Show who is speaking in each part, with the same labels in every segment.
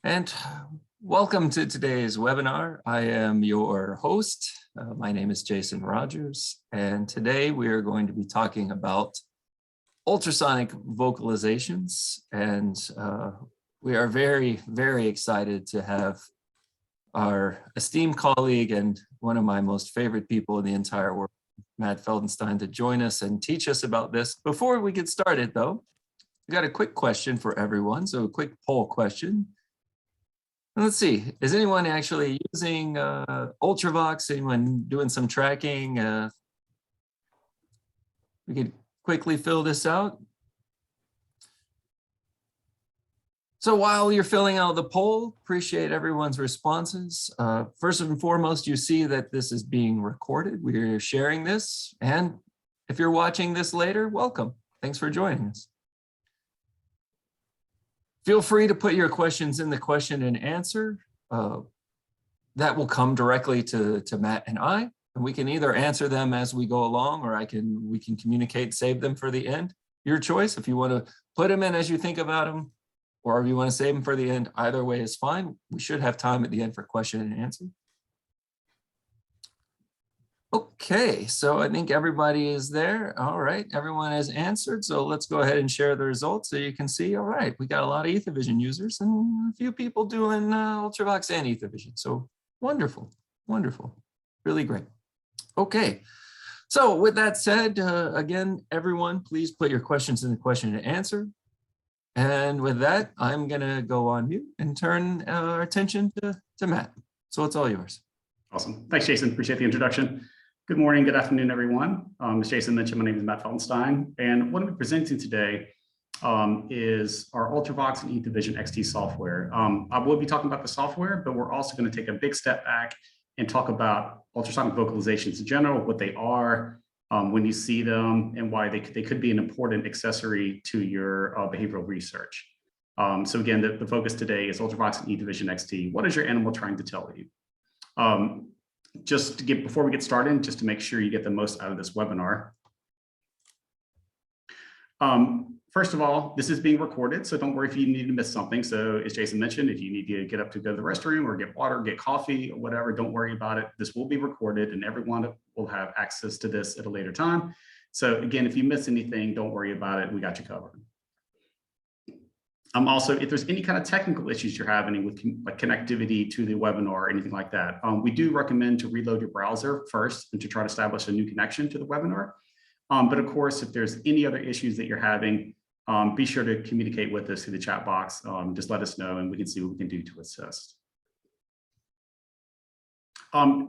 Speaker 1: And welcome to today's webinar. I am your host. My name is Jason Rogers, and today we are going to be talking about ultrasonic vocalizations. And we are very, very excited to have our esteemed colleague and one of my most favorite people in the entire world, Matt Feldenstein, to join us and teach us about this. Before we get started, though, we got a quick question for everyone. So a quick poll question. Let's see, is anyone actually using Ultravox? Anyone doing some tracking? We could quickly fill this out. So while you're filling out the poll, appreciate everyone's responses. First and foremost, you see that this is being recorded. We're sharing this. And if you're watching this later, welcome. Thanks for joining us. Feel free to put your questions in the question and answer. That will come directly to Matt and I, and we can either answer them as we go along, or we can communicate, save them for the end. Your choice. If you want to put them in as you think about them, or if you want to save them for the end, either way is fine. We should have time at the end for question and answer. Okay, so I think everybody is there. All right, everyone has answered. So let's go ahead and share the results so you can see. All right, we got a lot of EtherVision users and a few people doing Ultravox and EtherVision. So wonderful, wonderful, really great. Okay, so with that said, again, everyone, please put your questions in the question and answer. And with that, I'm gonna go on mute and turn our attention to Matt. So it's all yours.
Speaker 2: Awesome, thanks, Jason. Appreciate the introduction. Good morning, good afternoon, everyone. As Jason mentioned, my name is Matt Feldenstein, and what I'm presenting today is our Ultravox and EtherVision XT software. I will be talking about the software, but we're also going to take a big step back and talk about ultrasonic vocalizations in general, what they are, when you see them, and why they could be an important accessory to your behavioral research. So again, the focus today is Ultravox and EtherVision XT. What is your animal trying to tell you? Before we get started, just to make sure you get the most out of this webinar. First of all, this is being recorded, so don't worry if you need to miss something. So as Jason mentioned, if you need to get up to go to the restroom or get water, get coffee or whatever, don't worry about it. This will be recorded and everyone will have access to this at a later time. So again, if you miss anything, don't worry about it. We got you covered. Also, if there's any kind of technical issues you're having with like connectivity to the webinar or anything like that, we do recommend to reload your browser first and to try to establish a new connection to the webinar. But of course, if there's any other issues that you're having, be sure to communicate with us through the chat box. Just let us know and we can see what we can do to assist.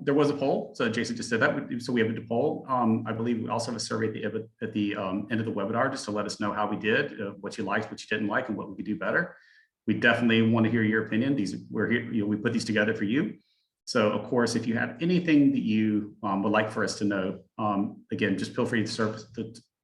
Speaker 2: There was a poll, so Jason just said that. So we have a poll. I believe we also have a survey at the end of the webinar, just to let us know how we did, what you liked, what you didn't like, and what we could do better. We definitely want to hear your opinion. We're here, we put these together for you. So of course, if you have anything that you would like for us to know, again, just feel free to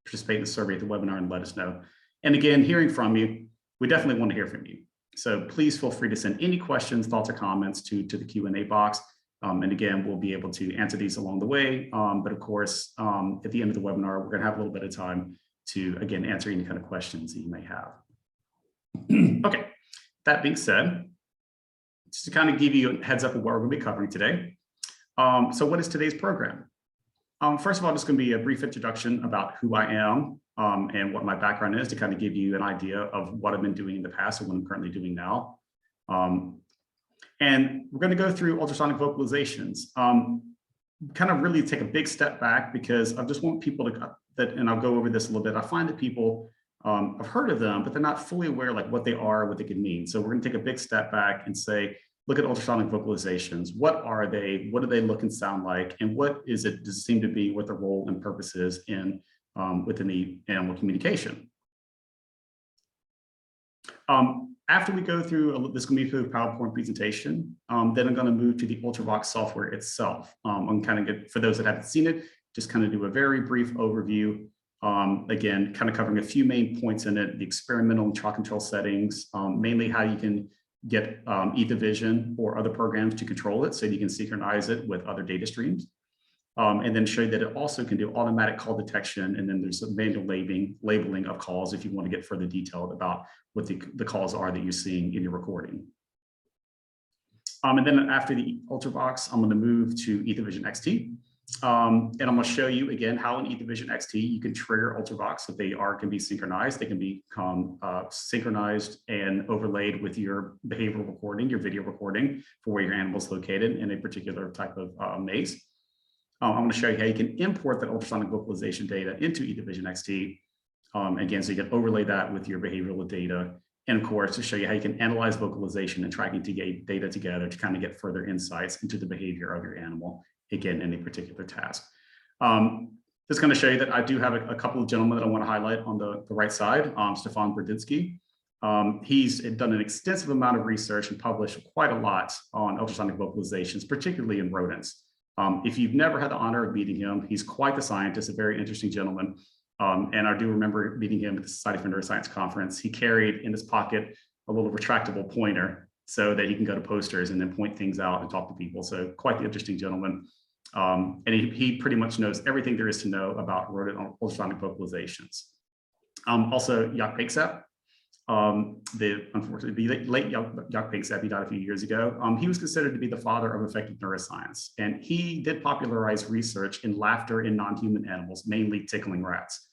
Speaker 2: participate in the survey at the webinar and let us know. And again, hearing from you, we definitely want to hear from you. So please feel free to send any questions, thoughts, or comments to the Q&A box. And again, we'll be able to answer these along the way. But of course, at the end of the webinar, we're going to have a little bit of time to, again, answer any kind of questions that you may have. Okay, that being said, just to kind of give you a heads up of what we're going to be covering today. So what is today's program? First of all, just going to be a brief introduction about who I am and what my background is, to kind of give you an idea of what I've been doing in the past and what I'm currently doing now. And we're going to go through ultrasonic vocalizations, kind of really take a big step back, because I just want people and I'll go over this a little bit. I find that people have heard of them, but they're not fully aware like what they are, what they can mean. So we're going to take a big step back and say, look at ultrasonic vocalizations. What are they? What do they look and sound like? And what does it seem to be, what the role and purpose is in within the animal communication? After we go through, this is going to be through a PowerPoint presentation, then I'm going to move to the Ultravox software itself. I'm kind of good, for those that haven't seen it, just kind of do a very brief overview. Again, kind of covering a few main points in it, the experimental and trial control settings, mainly how you can get EtherVision or other programs to control it so you can synchronize it with other data streams. And then show you that it also can do automatic call detection. And then there's some manual labeling of calls if you want to get further detailed about what the calls are that you're seeing in your recording. And then after the Ultravox, I'm going to move to EtherVision XT. And I'm going to show you again how in EtherVision XT you can trigger Ultravox. If they can be synchronized, they can become synchronized and overlaid with your behavioral recording, your video recording for where your animal is located in a particular type of maze. I'm going to show you how you can import that ultrasonic vocalization data into EtherVision XT. Again, so you can overlay that with your behavioral data. And of course, to show you how you can analyze vocalization and tracking to get data together to kind of get further insights into the behavior of your animal, again, in a particular task. Just going to show you that I do have a couple of gentlemen that I want to highlight on the right side. Stefan Brudzinski. He's done an extensive amount of research and published quite a lot on ultrasonic vocalizations, particularly in rodents. If you've never had the honor of meeting him, he's quite the scientist, a very interesting gentleman. And I do remember meeting him at the Society for Neuroscience conference. He carried in his pocket a little retractable pointer so that he can go to posters and then point things out and talk to people. So quite the interesting gentleman. And he pretty much knows everything there is to know about rodent ultrasonic vocalizations. Also, Jaak Panksepp, unfortunately, the late Jaak Panksepp, he died a few years ago. He was considered to be the father of effective neuroscience. And he did popularize research in laughter in non-human animals, mainly tickling rats.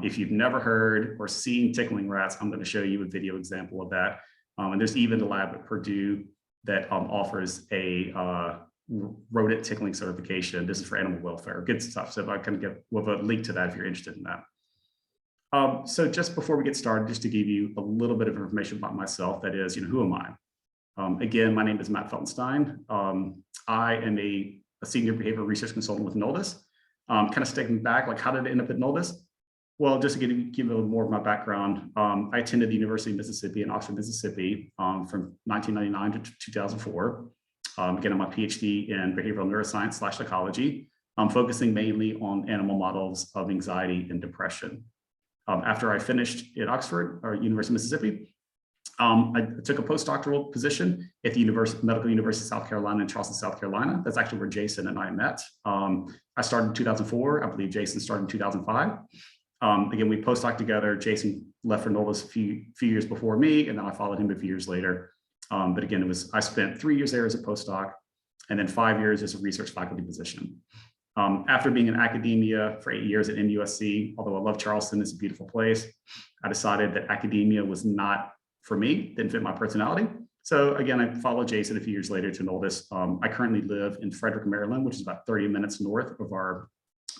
Speaker 2: If you've never heard or seen tickling rats, I'm going to show you a video example of that. And there's even a lab at Purdue that offers a rodent tickling certification. This is for animal welfare, good stuff. So if I can get with a link to that if you're interested in that. So just before we get started, just to give you a little bit of information about myself, that is, who am I? Again, my name is Matt Feltenstein. I am a senior behavioral research consultant with Noldus. Kind of stepping back, like how did I end up at Noldus? Well, just to give a little more of my background, I attended the University of Mississippi in Oxford, Mississippi from 1999 to 2004. Getting my PhD in behavioral neuroscience / psychology. I'm focusing mainly on animal models of anxiety and depression. After I finished at Oxford or University of Mississippi, I took a postdoctoral position at the Medical University of South Carolina in Charleston, South Carolina. That's actually where Jason and I met. I started in 2004. I believe Jason started in 2005. Again, we postdoc together. Jason left for Noldus a few years before me, and then I followed him a few years later. But again, I spent 3 years there as a postdoc, and then 5 years as a research faculty position. After being in academia for 8 years at NUSC, although I love Charleston, it's a beautiful place, I decided that academia was not for me, didn't fit my personality. So again, I followed Jason a few years later to Noldus. I currently live in Frederick, Maryland, which is about 30 minutes north of our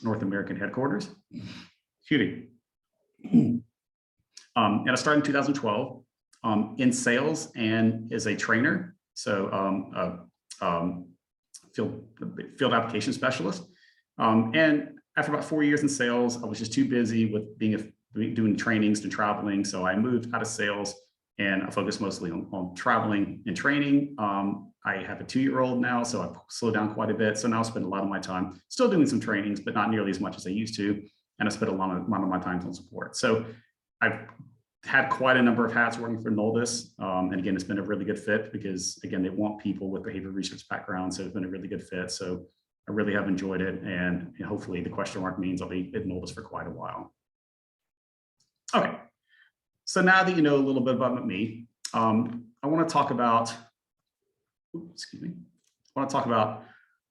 Speaker 2: North American headquarters. Excuse me. And I started in 2012 in sales and as a trainer. So field application specialist. And after about 4 years in sales, I was just too busy with doing trainings and traveling. So I moved out of sales and I focused mostly on traveling and training. I have a 2-year-old now, so I slowed down quite a bit. So now I spend a lot of my time still doing some trainings, but not nearly as much as I used to. And I spent a lot of my time on support. So I've had quite a number of hats working for Noldus. And again, it's been a really good fit because again, they want people with behavioral research background. So it's been a really good fit. So I really have enjoyed it. And hopefully the question mark means I'll be at Noldus for quite a while. Okay. So now that you know a little bit about me, I want to talk about,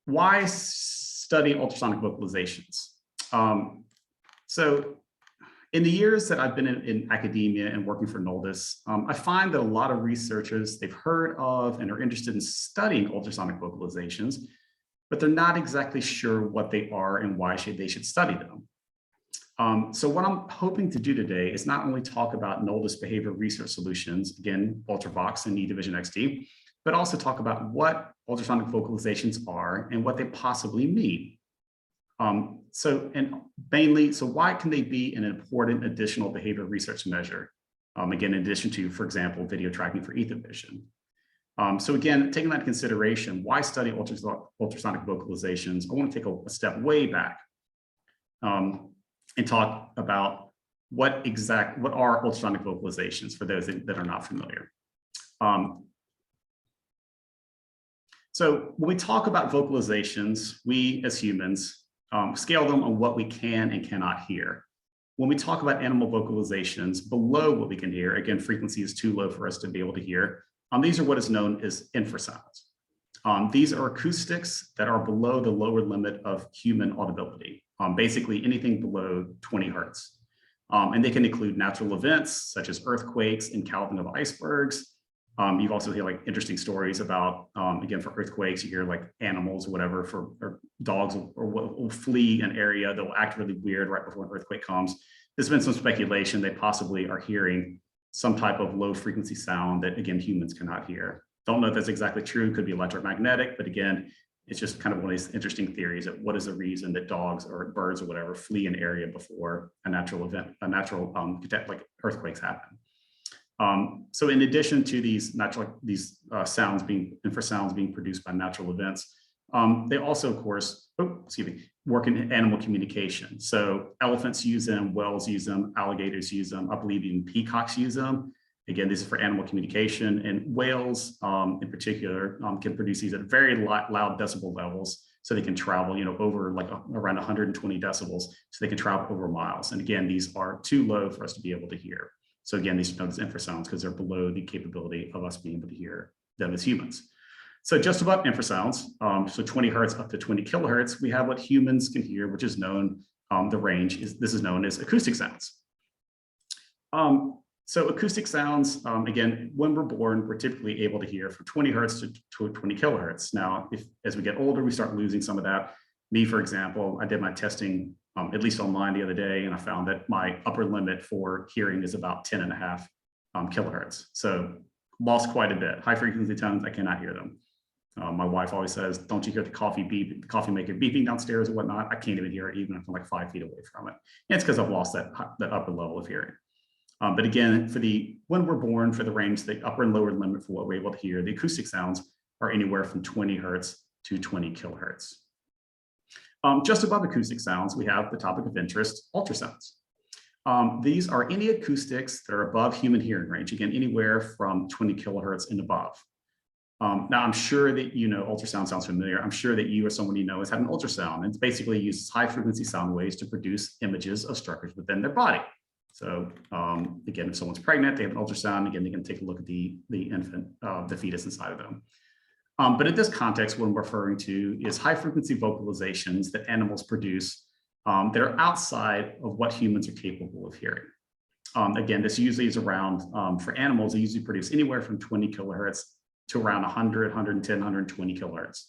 Speaker 2: why study ultrasonic vocalizations. So in the years that I've been in academia and working for Noldus, I find that a lot of researchers, they've heard of and are interested in studying ultrasonic vocalizations, but they're not exactly sure what they are and why they should study them. So what I'm hoping to do today is not only talk about Noldus behavioral research solutions, again, Ultravox and EtherVision XT, but also talk about what ultrasonic vocalizations are and what they possibly mean. So why can they be an important additional behavioral research measure? Again, in addition to, for example, video tracking for EtherVision. So again, taking that into consideration, why study ultrasonic vocalizations? I want to take a step way back and talk about what are ultrasonic vocalizations for those that are not familiar. So when we talk about vocalizations, we as humans scale them on what we can and cannot hear. When we talk about animal vocalizations below what we can hear, again, frequency is too low for us to be able to hear. These are what is known as infrasounds. These are acoustics that are below the lower limit of human audibility, basically anything below 20 hertz. And they can include natural events such as earthquakes and calving of icebergs. You also hear like interesting stories about, again, for earthquakes, you hear like animals or whatever, or dogs will flee an area that will act really weird right before an earthquake comes. There's been some speculation they possibly are hearing some type of low frequency sound that, again, humans cannot hear. Don't know if that's exactly true, could be electromagnetic, but again, it's just kind of one of these interesting theories of what is the reason that dogs or birds or whatever flee an area before a natural event, like earthquakes happen. So in addition to these sounds infrasounds being produced by natural events, they also, of course, work in animal communication. So elephants use them, whales use them, alligators use them, I believe even peacocks use them. Again, this is for animal communication, and whales in particular can produce these at very loud decibel levels. So they can travel, over like around 120 decibels. So they can travel over miles. And again, these are too low for us to be able to hear. So again, these are known as infrasounds because they're below the capability of us being able to hear them as humans. So just above infrasounds, so 20 hertz up to 20 kilohertz, we have what humans can hear, which is known, the range this is known as acoustic sounds. So acoustic sounds, again, when we're born, we're typically able to hear from 20 hertz to 20 kilohertz. Now, as we get older, we start losing some of that. Me, for example, I did my testing, at least online the other day, and I found that my upper limit for hearing is about 10.5 kilohertz. So lost quite a bit. High frequency tones, I cannot hear them. My wife always says, don't you hear the coffee maker beeping downstairs or whatnot? I can't even hear it even if I'm like 5 feet away from it. And it's because I've lost that upper level of hearing. But again, when we're born, for the range, the upper and lower limit for what we're able to hear, the acoustic sounds are anywhere from 20 hertz to 20 kilohertz. Just above acoustic sounds, we have the topic of interest, ultrasounds. These are any acoustics that are above human hearing range, again, anywhere from 20 kilohertz and above. Now, I'm sure that ultrasound sounds familiar. I'm sure that you or someone you know has had an ultrasound. It basically uses high frequency sound waves to produce images of structures within their body. So again, if someone's pregnant, they have an ultrasound, again, they can take a look at the infant, the fetus inside of them. But in this context, what I'm referring to is high frequency vocalizations that animals produce that are outside of what humans are capable of hearing. Again, this usually is around, for animals, they usually produce anywhere from 20 kilohertz to around 100, 110, 120 kilohertz.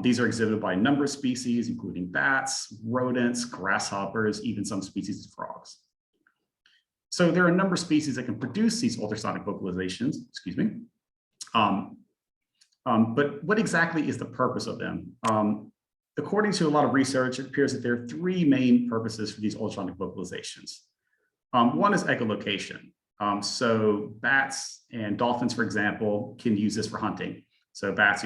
Speaker 2: These are exhibited by a number of species, including bats, rodents, grasshoppers, even some species of frogs. So there are a number of species that can produce these ultrasonic vocalizations, but what exactly is the purpose of them? According to a lot of research, it appears that there are 3 main purposes for these ultrasonic vocalizations. One is echolocation. So bats and dolphins, for example, can use this for hunting. So bats,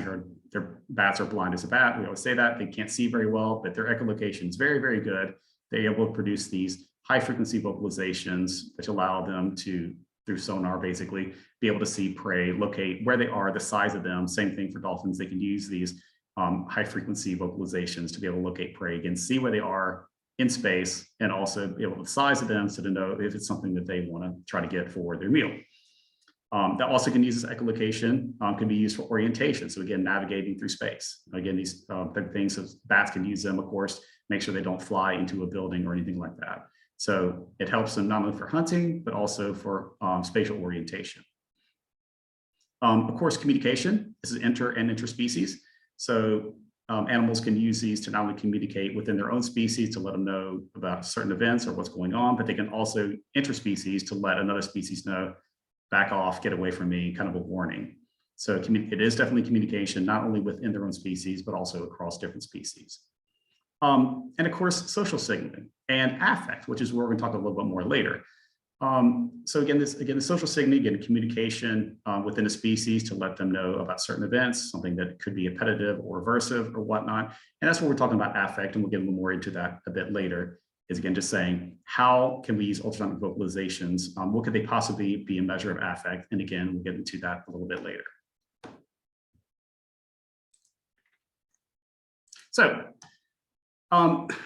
Speaker 2: bats are blind as a bat. We always say that. They can't see very well, but their echolocation is very, very good. They're able to produce these high frequency vocalizations, which allow them to, through sonar basically, be able to see prey, locate where they are, the size of them. Same thing for dolphins. They can use these high frequency vocalizations to be able to locate prey, again, see where they are in space, and also be able to size of them so to know if it's something that they want to try to get for their meal. That also can use this echolocation, can be used for orientation. So again, navigating through space. Again, these things, so bats can use them, of course, make sure they don't fly into a building or anything like that. So it helps them not only for hunting, but also for spatial orientation. Of course, communication, this is inter and interspecies. So animals can use these to not only communicate within their own species to let them know about certain events or what's going on, but they can also interspecies to let another species know, back off, get away from me, kind of a warning. So it is definitely communication, not only within their own species, but also across different species. And of course, social signaling and affect, which is where we're going to talk a little bit more later. So again, the social signaling, again, communication within a species to let them know about certain events, something that could be appetitive or aversive or whatnot. And that's what we're talking about affect, and we'll get a little more into that a bit later, is again, just saying, how can we use ultrasonic vocalizations? What could they possibly be a measure of affect? And again, we'll get into that a little bit later. So,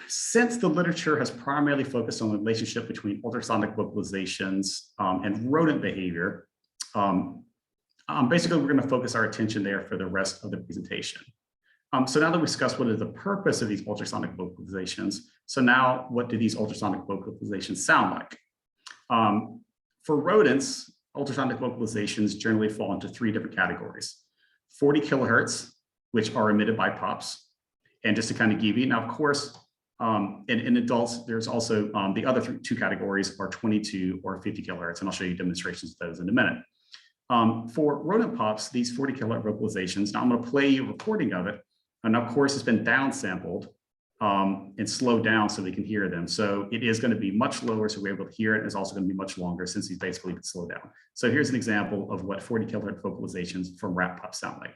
Speaker 2: since the literature has primarily focused on the relationship between ultrasonic vocalizations and rodent behavior, Basically, we're going to focus our attention there for the rest of the presentation. So now that we discussed what is the purpose of these ultrasonic vocalizations, so now what do these ultrasonic vocalizations sound like? For rodents, ultrasonic vocalizations generally fall into three different categories: 40 kilohertz, which are emitted by pups. And just to kind of give you, now, of course, in adults, there's also the other two categories are 22 or 50 kilohertz, and I'll show you demonstrations of those in a minute. For rodent pups, these 40 kilohertz vocalizations, now I'm going to play you a recording of it, and of course, it's been downsampled and slowed down so they can hear them. So it is going to be much lower, so we're able to hear it. It's also going to be much longer since he's basically been slowed down. So here's an example of what 40 kilohertz vocalizations from rat pups sound like.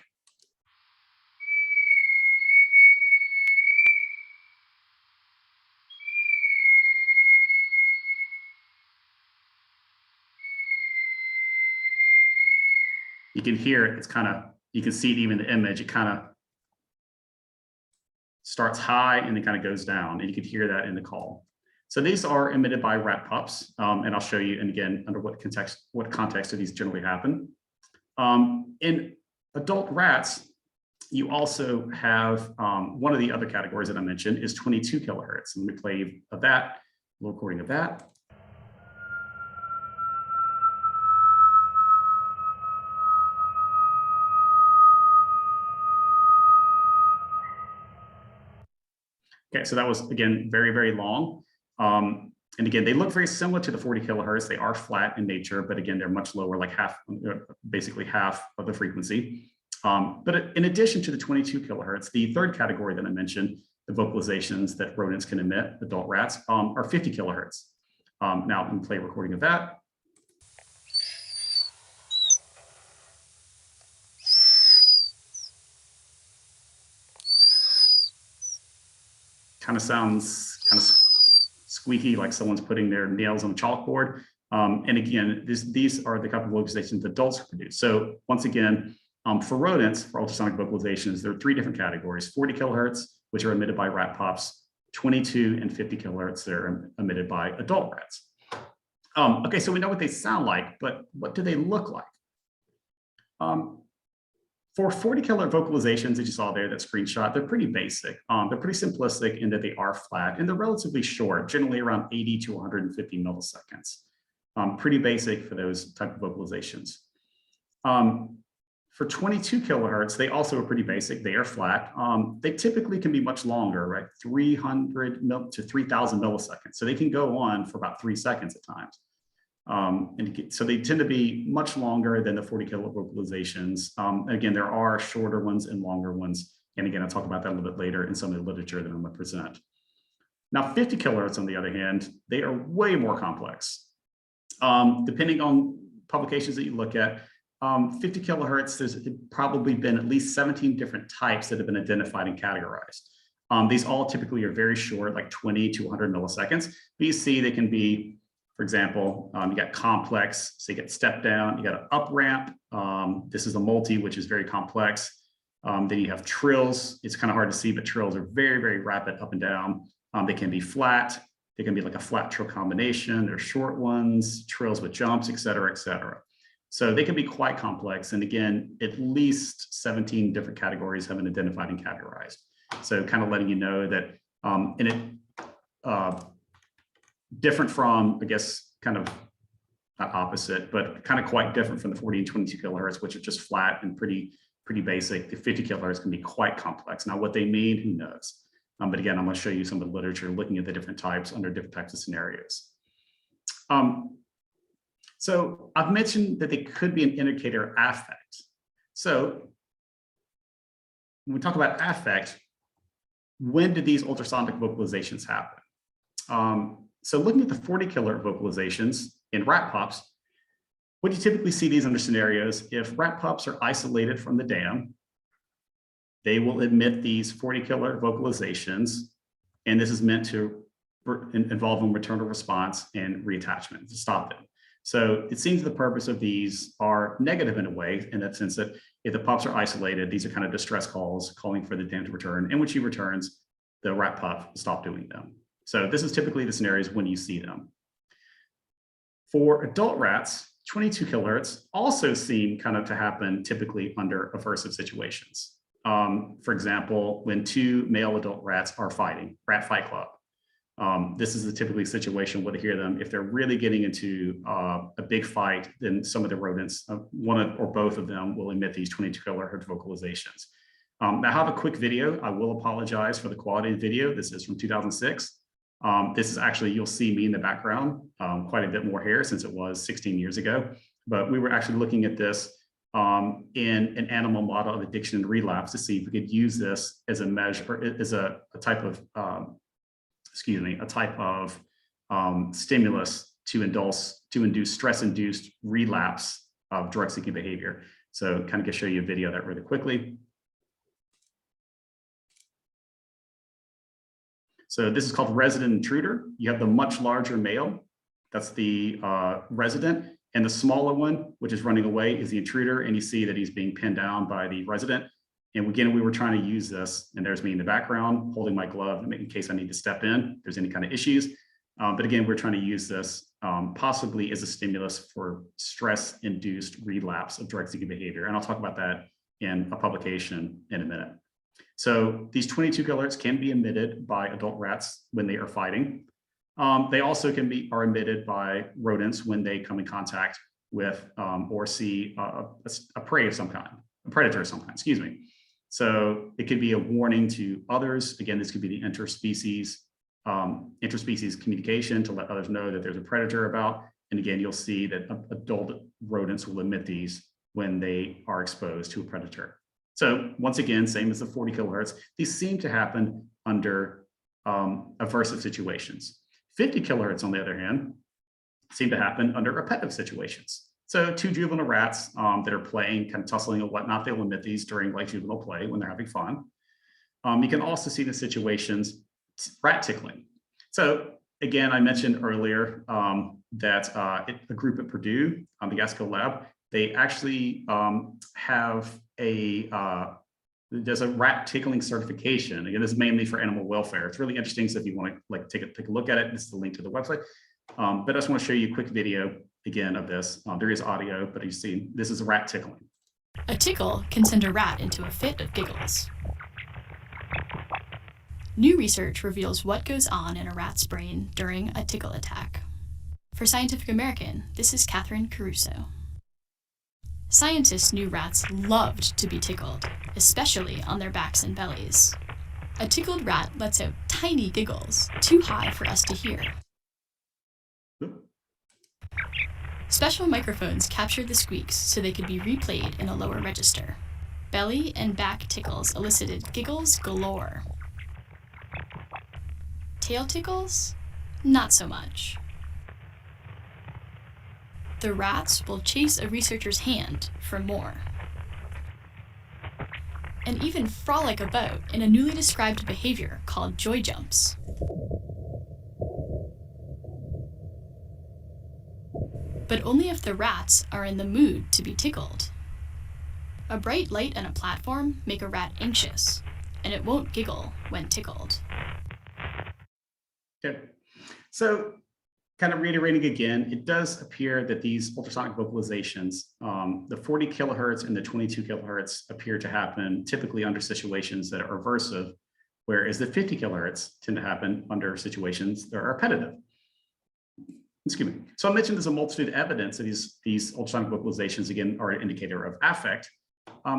Speaker 2: You can hear it, it's kind of, you can see it even in the image, it kind of starts high and then kind of goes down, and you can hear that in the call. So these are emitted by rat pups, and I'll show you, and again, under what context do these generally happen. In adult rats, you also have one of the other categories that I mentioned is 22 kilohertz. Let me play of that, a little recording of that. Okay, so that was, again, very, very long. And again, they look very similar to the 40 kilohertz. They are flat in nature, but again, they're much lower, like basically half of the frequency. But in addition to the 22 kilohertz, the third category that I mentioned, the vocalizations that rodents can emit, adult rats, are 50 kilohertz. Now, let me play a recording of that. Kind of sounds kind of squeaky, like someone's putting their nails on a chalkboard. And again, these are the type of vocalizations adults produce. So once again, for rodents, for ultrasonic vocalizations, there are three different categories: 40 kilohertz, which are emitted by rat pups; 22 and 50 kilohertz that are emitted by adult rats. Okay, so we know what they sound like, but what do they look like? For 40 kilohertz vocalizations that you saw there, that screenshot, they're pretty basic. They're pretty simplistic in that they are flat and they're relatively short, generally around 80 to 150 milliseconds. Pretty basic for those type of vocalizations. For 22 kilohertz, they also are pretty basic. They are flat. They typically can be much longer, right? 300 to 3,000 milliseconds. So they can go on for about 3 seconds at times. And so they tend to be much longer than the 40 kilohertz vocalizations. Again, there are shorter ones and longer ones. And again, I'll talk about that a little bit later in some of the literature that I'm going to present. Now, 50 kilohertz, on the other hand, they are way more complex. Depending on publications that you look at, 50 kilohertz, there's probably been at least 17 different types that have been identified and categorized. These all typically are very short, like 20 to 100 milliseconds. But you see they can be, for example, you got complex, so you get step down, you got an up ramp. This is a multi, which is very complex. Then you have trills. It's kind of hard to see, but trills are very, very rapid up and down. They can be flat. They can be like a flat trill combination. There's short ones, trills with jumps, et cetera, et cetera. So they can be quite complex. And again, at least 17 different categories have been identified and categorized. So kind of letting you know that different from, I guess, kind of not opposite, but kind of quite different from the 40 and 22 kilohertz, which are just flat and pretty basic. The 50 kilohertz can be quite complex. Now, what they mean, who knows? But again, I'm going to show you some of the literature looking at the different types under different types of scenarios. So I've mentioned that they could be an indicator of affect. So when we talk about affect, when do these ultrasonic vocalizations happen? So looking at the 40 kilohertz vocalizations in rat pups, what you typically see these under scenarios, if rat pups are isolated from the dam, they will emit these 40 kilohertz vocalizations, and this is meant to involve a maternal response and reattachment to stop it. So it seems the purpose of these are negative in a way, in that sense that if the pups are isolated, these are kind of distress calls calling for the dam to return, and when she returns, the rat pup will stop doing them. So this is typically the scenarios when you see them. For adult rats, 22 kilohertz also seem kind of to happen typically under aversive situations. For example, when two male adult rats are fighting, rat fight club. This is a typically situation where to hear them. If they're really getting into a big fight, then some of the rodents, one or both of them will emit these 22 kilohertz vocalizations. Now I have a quick video. I will apologize for the quality of the video. This is from 2006. This is actually, you'll see me in the background, quite a bit more hair since it was 16 years ago. But we were actually looking at this in an animal model of addiction and relapse to see if we could use this as a measure, or as a type of, stimulus to induce stress-induced relapse of drug-seeking behavior. So kind of gonna show you a video of that really quickly. So this is called resident intruder. You have the much larger male, that's the resident, and the smaller one, which is running away, is the intruder. And you see that he's being pinned down by the resident. And again, we were trying to use this, and there's me in the background holding my glove in case I need to step in, if there's any kind of issues. But again, we're trying to use this possibly as a stimulus for stress-induced relapse of drug-seeking behavior. And I'll talk about that in a publication in a minute. So these 22 kilohertz can be emitted by adult rats when they are fighting. They also are emitted by rodents when they come in contact with or see a prey of some kind, a predator of some kind, excuse me. So it could be a warning to others. Again, this could be the interspecies communication to let others know that there's a predator about. And again, you'll see that adult rodents will emit these when they are exposed to a predator. So once again, same as the 40 kilohertz, these seem to happen under aversive situations. 50 kilohertz, on the other hand, seem to happen under repetitive situations. So two juvenile rats that are playing, kind of tussling and whatnot, they'll emit these during like juvenile play when they're having fun. You can also see the situations, rat tickling. So again, I mentioned earlier that a group at Purdue, the Gaskell Lab, they actually have there's a rat tickling certification. Again, this is mainly for animal welfare. It's really interesting. So if you want to like take a look at it, this is the link to the website. But I just want to show you a quick video again of this. There is audio, but you see, this is rat tickling.
Speaker 3: A tickle can send a rat into a fit of giggles. New research reveals what goes on in a rat's brain during a tickle attack. For Scientific American, this is Catherine Caruso. Scientists knew rats loved to be tickled, especially on their backs and bellies. A tickled rat lets out tiny giggles, too high for us to hear. Special microphones captured the squeaks so they could be replayed in a lower register. Belly and back tickles elicited giggles galore. Tail tickles? Not so much. The rats will chase a researcher's hand for more. And even frolic about in a newly described behavior called joy jumps. But only if the rats are in the mood to be tickled. A bright light and a platform make a rat anxious, and it won't giggle when tickled.
Speaker 2: Okay. So kind of reiterating again, it does appear that these ultrasonic vocalizations, the 40 kilohertz and the 22 kilohertz appear to happen typically under situations that are aversive, whereas the 50 kilohertz tend to happen under situations that are repetitive. Excuse me. So I mentioned there's a multitude of evidence that these ultrasonic vocalizations, again, are an indicator of affect.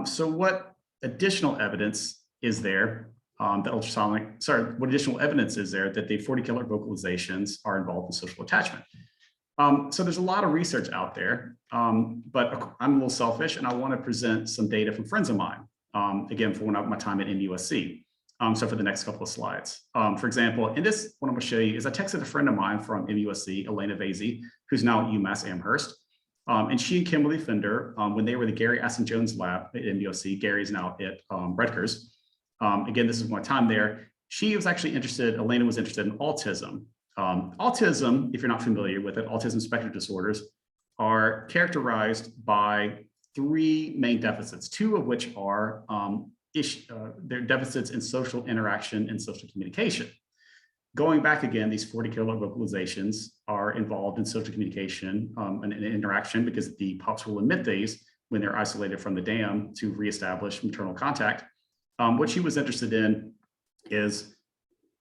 Speaker 2: So what additional evidence is there what additional evidence is there that the 40 kilohertz vocalizations are involved in social attachment? So there's a lot of research out there, but I'm a little selfish and I want to present some data from friends of mine, again, for my time at MUSC. So for the next couple of slides. For example, in this, what I'm going to show you is I texted a friend of mine from MUSC, Elena Vasey, who's now at UMass Amherst. And she and Kimberly Fender, when they were the Gary Aston-Jones lab at MUSC, Gary's now at Rutgers. Again, this is my time there. She was actually interested, Elena was interested in autism. Autism, if you're not familiar with it, autism spectrum disorders are characterized by three main deficits, two of which are they're deficits in social interaction and social communication. going back again, these 40 kilohertz vocalizations are involved in social communication and interaction because the pups will emit these when they're isolated from the dam to reestablish maternal contact. What she was interested in is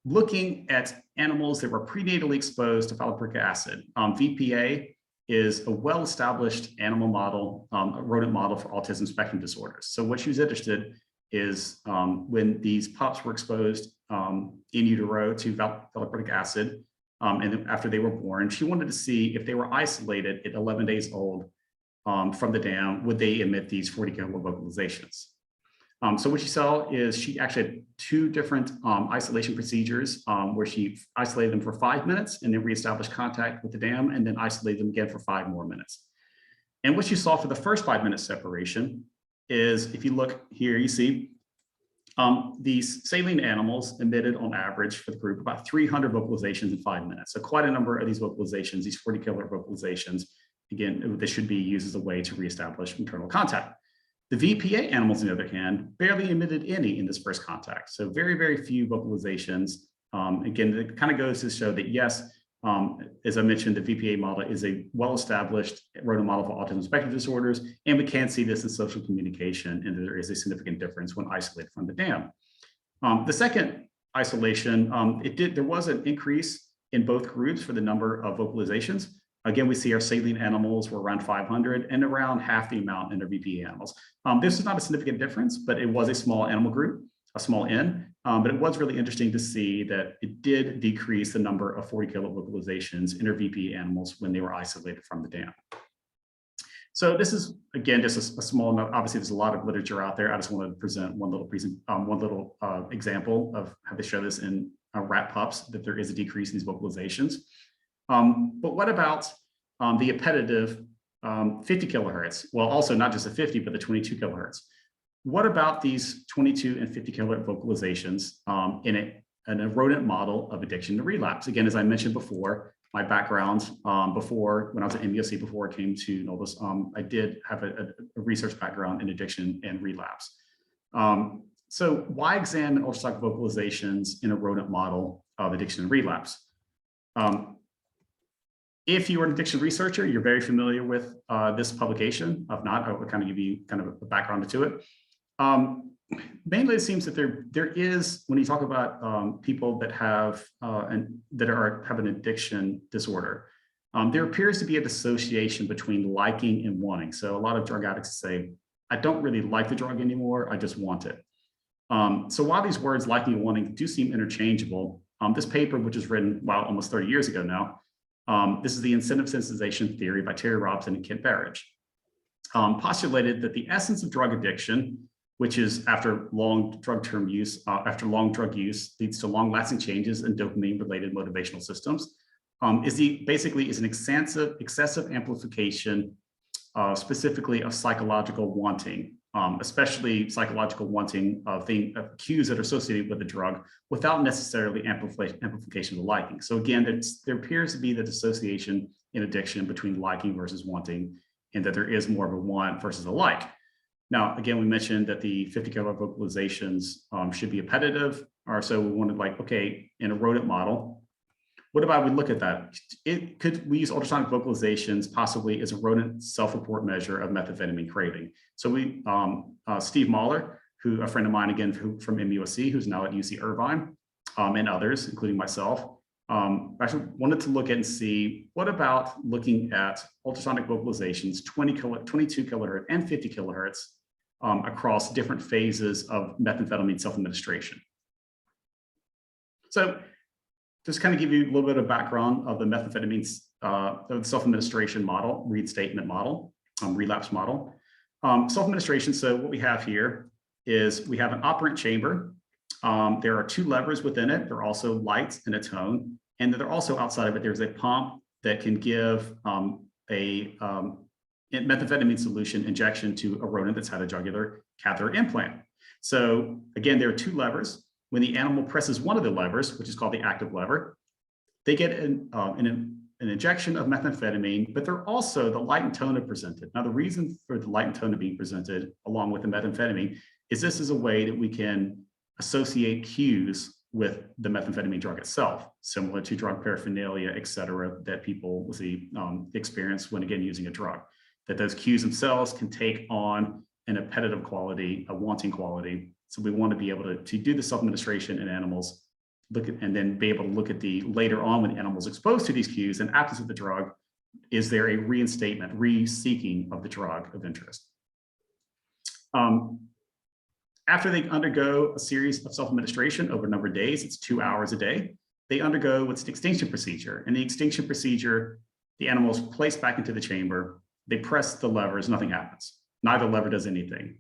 Speaker 2: looking at animals that were prenatally exposed to valproic acid. VPA is a well-established animal model, a rodent model for autism spectrum disorders. So what she was interested is when these pups were exposed in utero to valproic acid, and after they were born, she wanted to see if they were isolated at 11 days old from the dam, would they emit these 40 kilohertz vocalizations? So what she saw is she actually had two different isolation procedures where she isolated them for 5 minutes and then reestablished contact with the dam and then isolated them again for 5 more minutes. And what she saw for the first 5-minute separation is, if you look here, you see these saline animals emitted on average for the group about 300 vocalizations in 5 minutes. So quite a number of these vocalizations, these 40 kilohertz vocalizations, again, they should be used as a way to reestablish maternal contact. The VPA animals, on the other hand, barely emitted any in this first contact. So very, very few vocalizations. Again, it kind of goes to show that yes, as I mentioned, the VPA model is a well-established rodent model for autism spectrum disorders, and we can see this in social communication, and there is a significant difference when isolated from the dam. The second isolation, there was an increase in both groups for the number of vocalizations. Again, we see our saline animals were around 500 and around half the amount in our VPA animals. This is not a significant difference, but it was a small animal group, a small N, but it was really interesting to see that it did decrease the number of 40 kilohertz vocalizations in our VPA animals when they were isolated from the dam. So this is, again, just a small note. Obviously, there's a lot of literature out there. I just wanted to present one little example of how they show this in rat pups, that there is a decrease in these vocalizations. But what about the appetitive 50 kilohertz? Well, also not just the 50, but the 22 kilohertz. What about these 22 and 50 kilohertz vocalizations in a rodent model of addiction to relapse? Again, as I mentioned before, my background before, when I was at MUSC, before I came to Noldus, I did have a research background in addiction and relapse. So why examine ultrasonic vocalizations in a rodent model of addiction and relapse? If you are an addiction researcher, you're very familiar with this publication. If not, I will kind of give you kind of a background to it. Mainly, it seems that there is, when you talk about people that have an addiction disorder, there appears to be a dissociation between liking and wanting. So a lot of drug addicts say, I don't really like the drug anymore, I just want it. So while these words liking and wanting do seem interchangeable, this paper, which was written, almost 30 years ago now, this is the incentive sensitization theory by Terry Robson and Kent Barrage, postulated that the essence of drug addiction, which is after long drug use, leads to long-lasting changes in dopamine-related motivational systems, basically is an excessive amplification, specifically of psychological wanting, especially psychological wanting of cues that are associated with the drug without necessarily amplification of the liking. So again, there appears to be the dissociation in addiction between liking versus wanting, and that there is more of a want versus a like. Now, again, we mentioned that the 50 kilohertz vocalizations should be appetitive, or so we wanted, like, okay, in a rodent model, what about we look at that? Could we use ultrasonic vocalizations possibly as a rodent self-report measure of methamphetamine craving? So we, Steve Mahler, a friend of mine, again, from MUSC, who's now at UC Irvine, and others, including myself, actually wanted to look at and see, what about looking at ultrasonic vocalizations, 22 kilohertz and 50 kilohertz across different phases of methamphetamine self-administration. So just kind of give you a little bit of background of the methamphetamine self-administration model, reinstatement model, relapse model. Self-administration, so what we have here is we have an operant chamber. There are 2 levers within it. There are also lights and a tone. And then there also outside of it, there's a pump that can give a methamphetamine solution injection to a rodent that's had a jugular catheter implant. So again, there are 2 levers. When the animal presses one of the levers, which is called the active lever, they get an injection of methamphetamine, but they're also, the light and tone are presented. Now, the reason for the light and tone to be presented along with the methamphetamine is this is a way that we can associate cues with the methamphetamine drug itself, similar to drug paraphernalia, et cetera, that people will see experience when, again, using a drug. That those cues themselves can take on an appetitive quality, a wanting quality. So we want to be able to do the self-administration in animals, and then be able to look at the later on when the animal's exposed to these cues and absence of the drug, is there a reinstatement, re-seeking of the drug of interest? After they undergo a series of self-administration over a number of days, it's 2 hours a day, they undergo what's the extinction procedure. And the extinction procedure, the animal is placed back into the chamber, they press the levers, nothing happens. Neither lever does anything.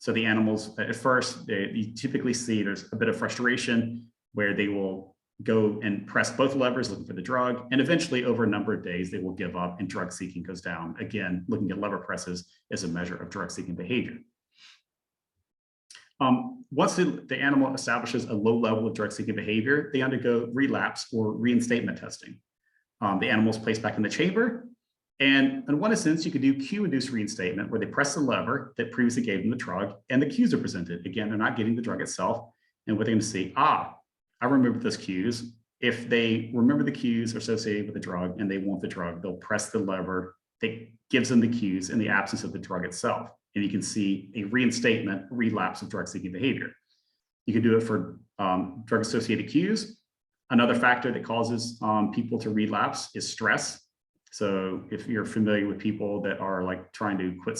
Speaker 2: So the animals, at first, you typically see there's a bit of frustration where they will go and press both levers looking for the drug. And eventually, over a number of days, they will give up and drug seeking goes down. Again, looking at lever presses is a measure of drug seeking behavior. Once the animal establishes a low level of drug seeking behavior, they undergo relapse or reinstatement testing. The animal is placed back in the chamber. And in one sense, you could do cue-induced reinstatement, where they press the lever that previously gave them the drug, and the cues are presented. Again, they're not getting the drug itself. And what they're going to see, I remember those cues. If they remember the cues associated with the drug and they want the drug, they'll press the lever that gives them the cues in the absence of the drug itself. And you can see a reinstatement, relapse of drug-seeking behavior. You can do it for drug-associated cues. Another factor that causes people to relapse is stress. So if you're familiar with people that are like trying to quit,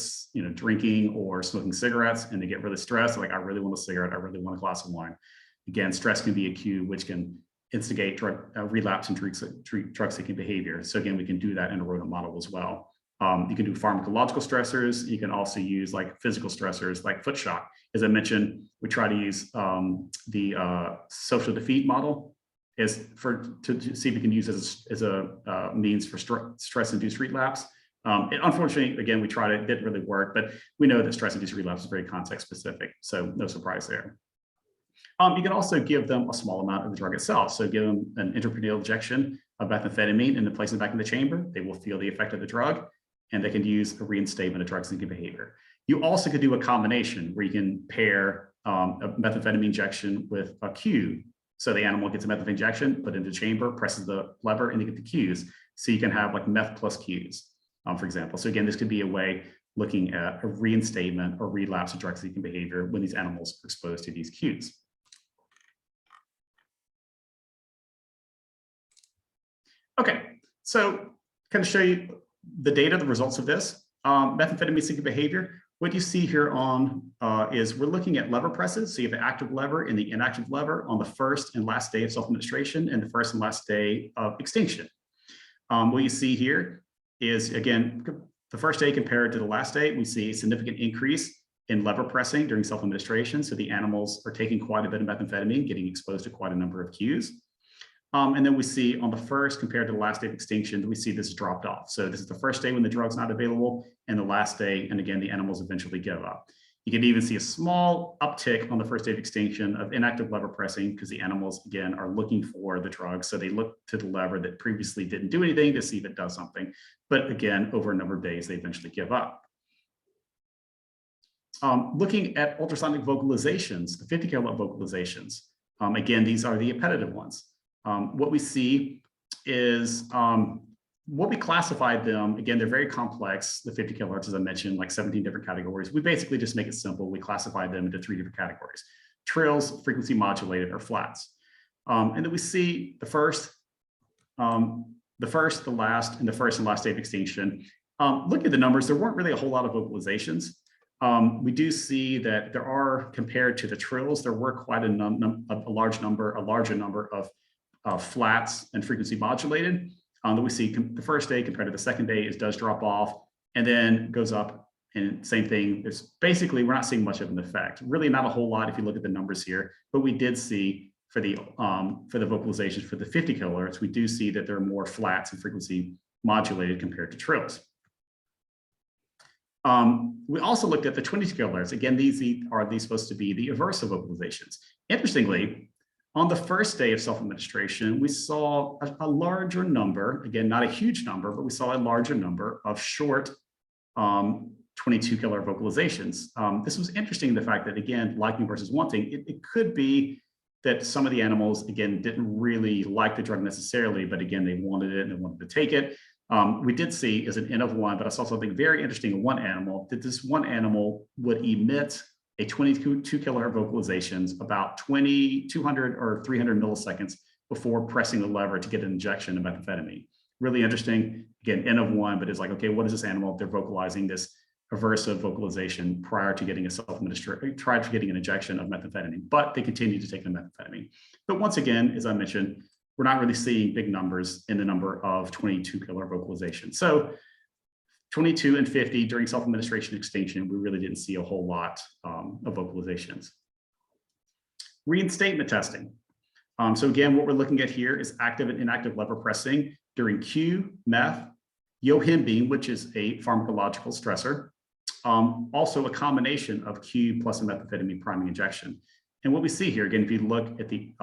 Speaker 2: drinking or smoking cigarettes, and they get really stressed, like, I really want a cigarette, I really want a glass of wine. Again, stress can be a cue which can instigate relapse and drug-seeking behavior. So again, we can do that in a rodent model as well. You can do pharmacological stressors. You can also use like physical stressors like foot shock. As I mentioned, we try to use the social defeat model to see if we can use it as a means for stress-induced relapse. Unfortunately, again, we tried it, didn't really work, but we know that stress-induced relapse is very context-specific, so no surprise there. You can also give them a small amount of the drug itself. So give them an intracranial injection of methamphetamine and then place it back in the chamber. They will feel the effect of the drug, and they can use a reinstatement of drug-seeking behavior. You also could do a combination where you can pair a methamphetamine injection with a cue. So the animal gets a methamphetamine injection, put it into the chamber, presses the lever, and you get the cues. So you can have like meth plus cues, for example. So again, this could be a way looking at a reinstatement or relapse of drug-seeking behavior when these animals are exposed to these cues. Okay, so kind of show you the data, the results of this. Methamphetamine seeking behavior. What you see here on is we're looking at lever presses. So you have the active lever and the inactive lever on the first and last day of self-administration and the first and last day of extinction. What you see here is, again, the first day compared to the last day, we see a significant increase in lever pressing during self-administration. So the animals are taking quite a bit of methamphetamine, getting exposed to quite a number of cues. And then we see on the first compared to the last day of extinction, we see this dropped off. So this is the first day when the drug's not available, and the last day, and again, the animals eventually give up. You can even see a small uptick on the first day of extinction of inactive lever pressing because the animals, again, are looking for the drug. So they look to the lever that previously didn't do anything to see if it does something. But again, over a number of days, they eventually give up. Looking at ultrasonic vocalizations, the 50 kilowatt vocalizations, again, these are the appetitive ones. What we see is what we classified them. Again, they're very complex. The 50 kilohertz, as I mentioned, like 17 different categories. We basically just make it simple. We classify them into 3 different categories: trills, frequency modulated, or flats. And then we see the first, the last, and the first and last day of extinction. Looking at the numbers, there weren't really a whole lot of vocalizations. We do see that there are, compared to the trills, there were quite a larger number of flats and frequency modulated that we see. The first day compared to the second day, it does drop off and then goes up, and same thing. It's basically, we're not seeing much of an effect. Really not a whole lot if you look at the numbers here, but we did see for the vocalizations for the 50 kilohertz, we do see that there are more flats and frequency modulated compared to trills. We also looked at the 22 kilohertz. Again, these supposed to be the aversive vocalizations. Interestingly, on the first day of self-administration, we saw a larger number, again, not a huge number, but we saw a larger number of short 22 kilohertz vocalizations. This was interesting, the fact that, again, liking versus wanting, it could be that some of the animals, again, didn't really like the drug necessarily, but again, they wanted it and they wanted to take it. We did see as an N of 1, but I saw something very interesting in one animal, that this one animal would emit a 22 kilohertz vocalizations about 200 or 300 milliseconds before pressing the lever to get an injection of methamphetamine. Really interesting. Again, N of 1, but it's like, okay, what is this animal? They're vocalizing this aversive vocalization prior to getting prior to getting an injection of methamphetamine, but they continue to take the methamphetamine. But once again, as I mentioned, we're not really seeing big numbers in the number of 22 kilohertz vocalizations. So 22 and 50 during self-administration extinction, we really didn't see a whole lot of vocalizations. Reinstatement testing. So again, what we're looking at here is active and inactive lever pressing during Q, meth, yohimbine, which is a pharmacological stressor, also a combination of Q plus a methamphetamine priming injection. And what we see here, again, if you look at the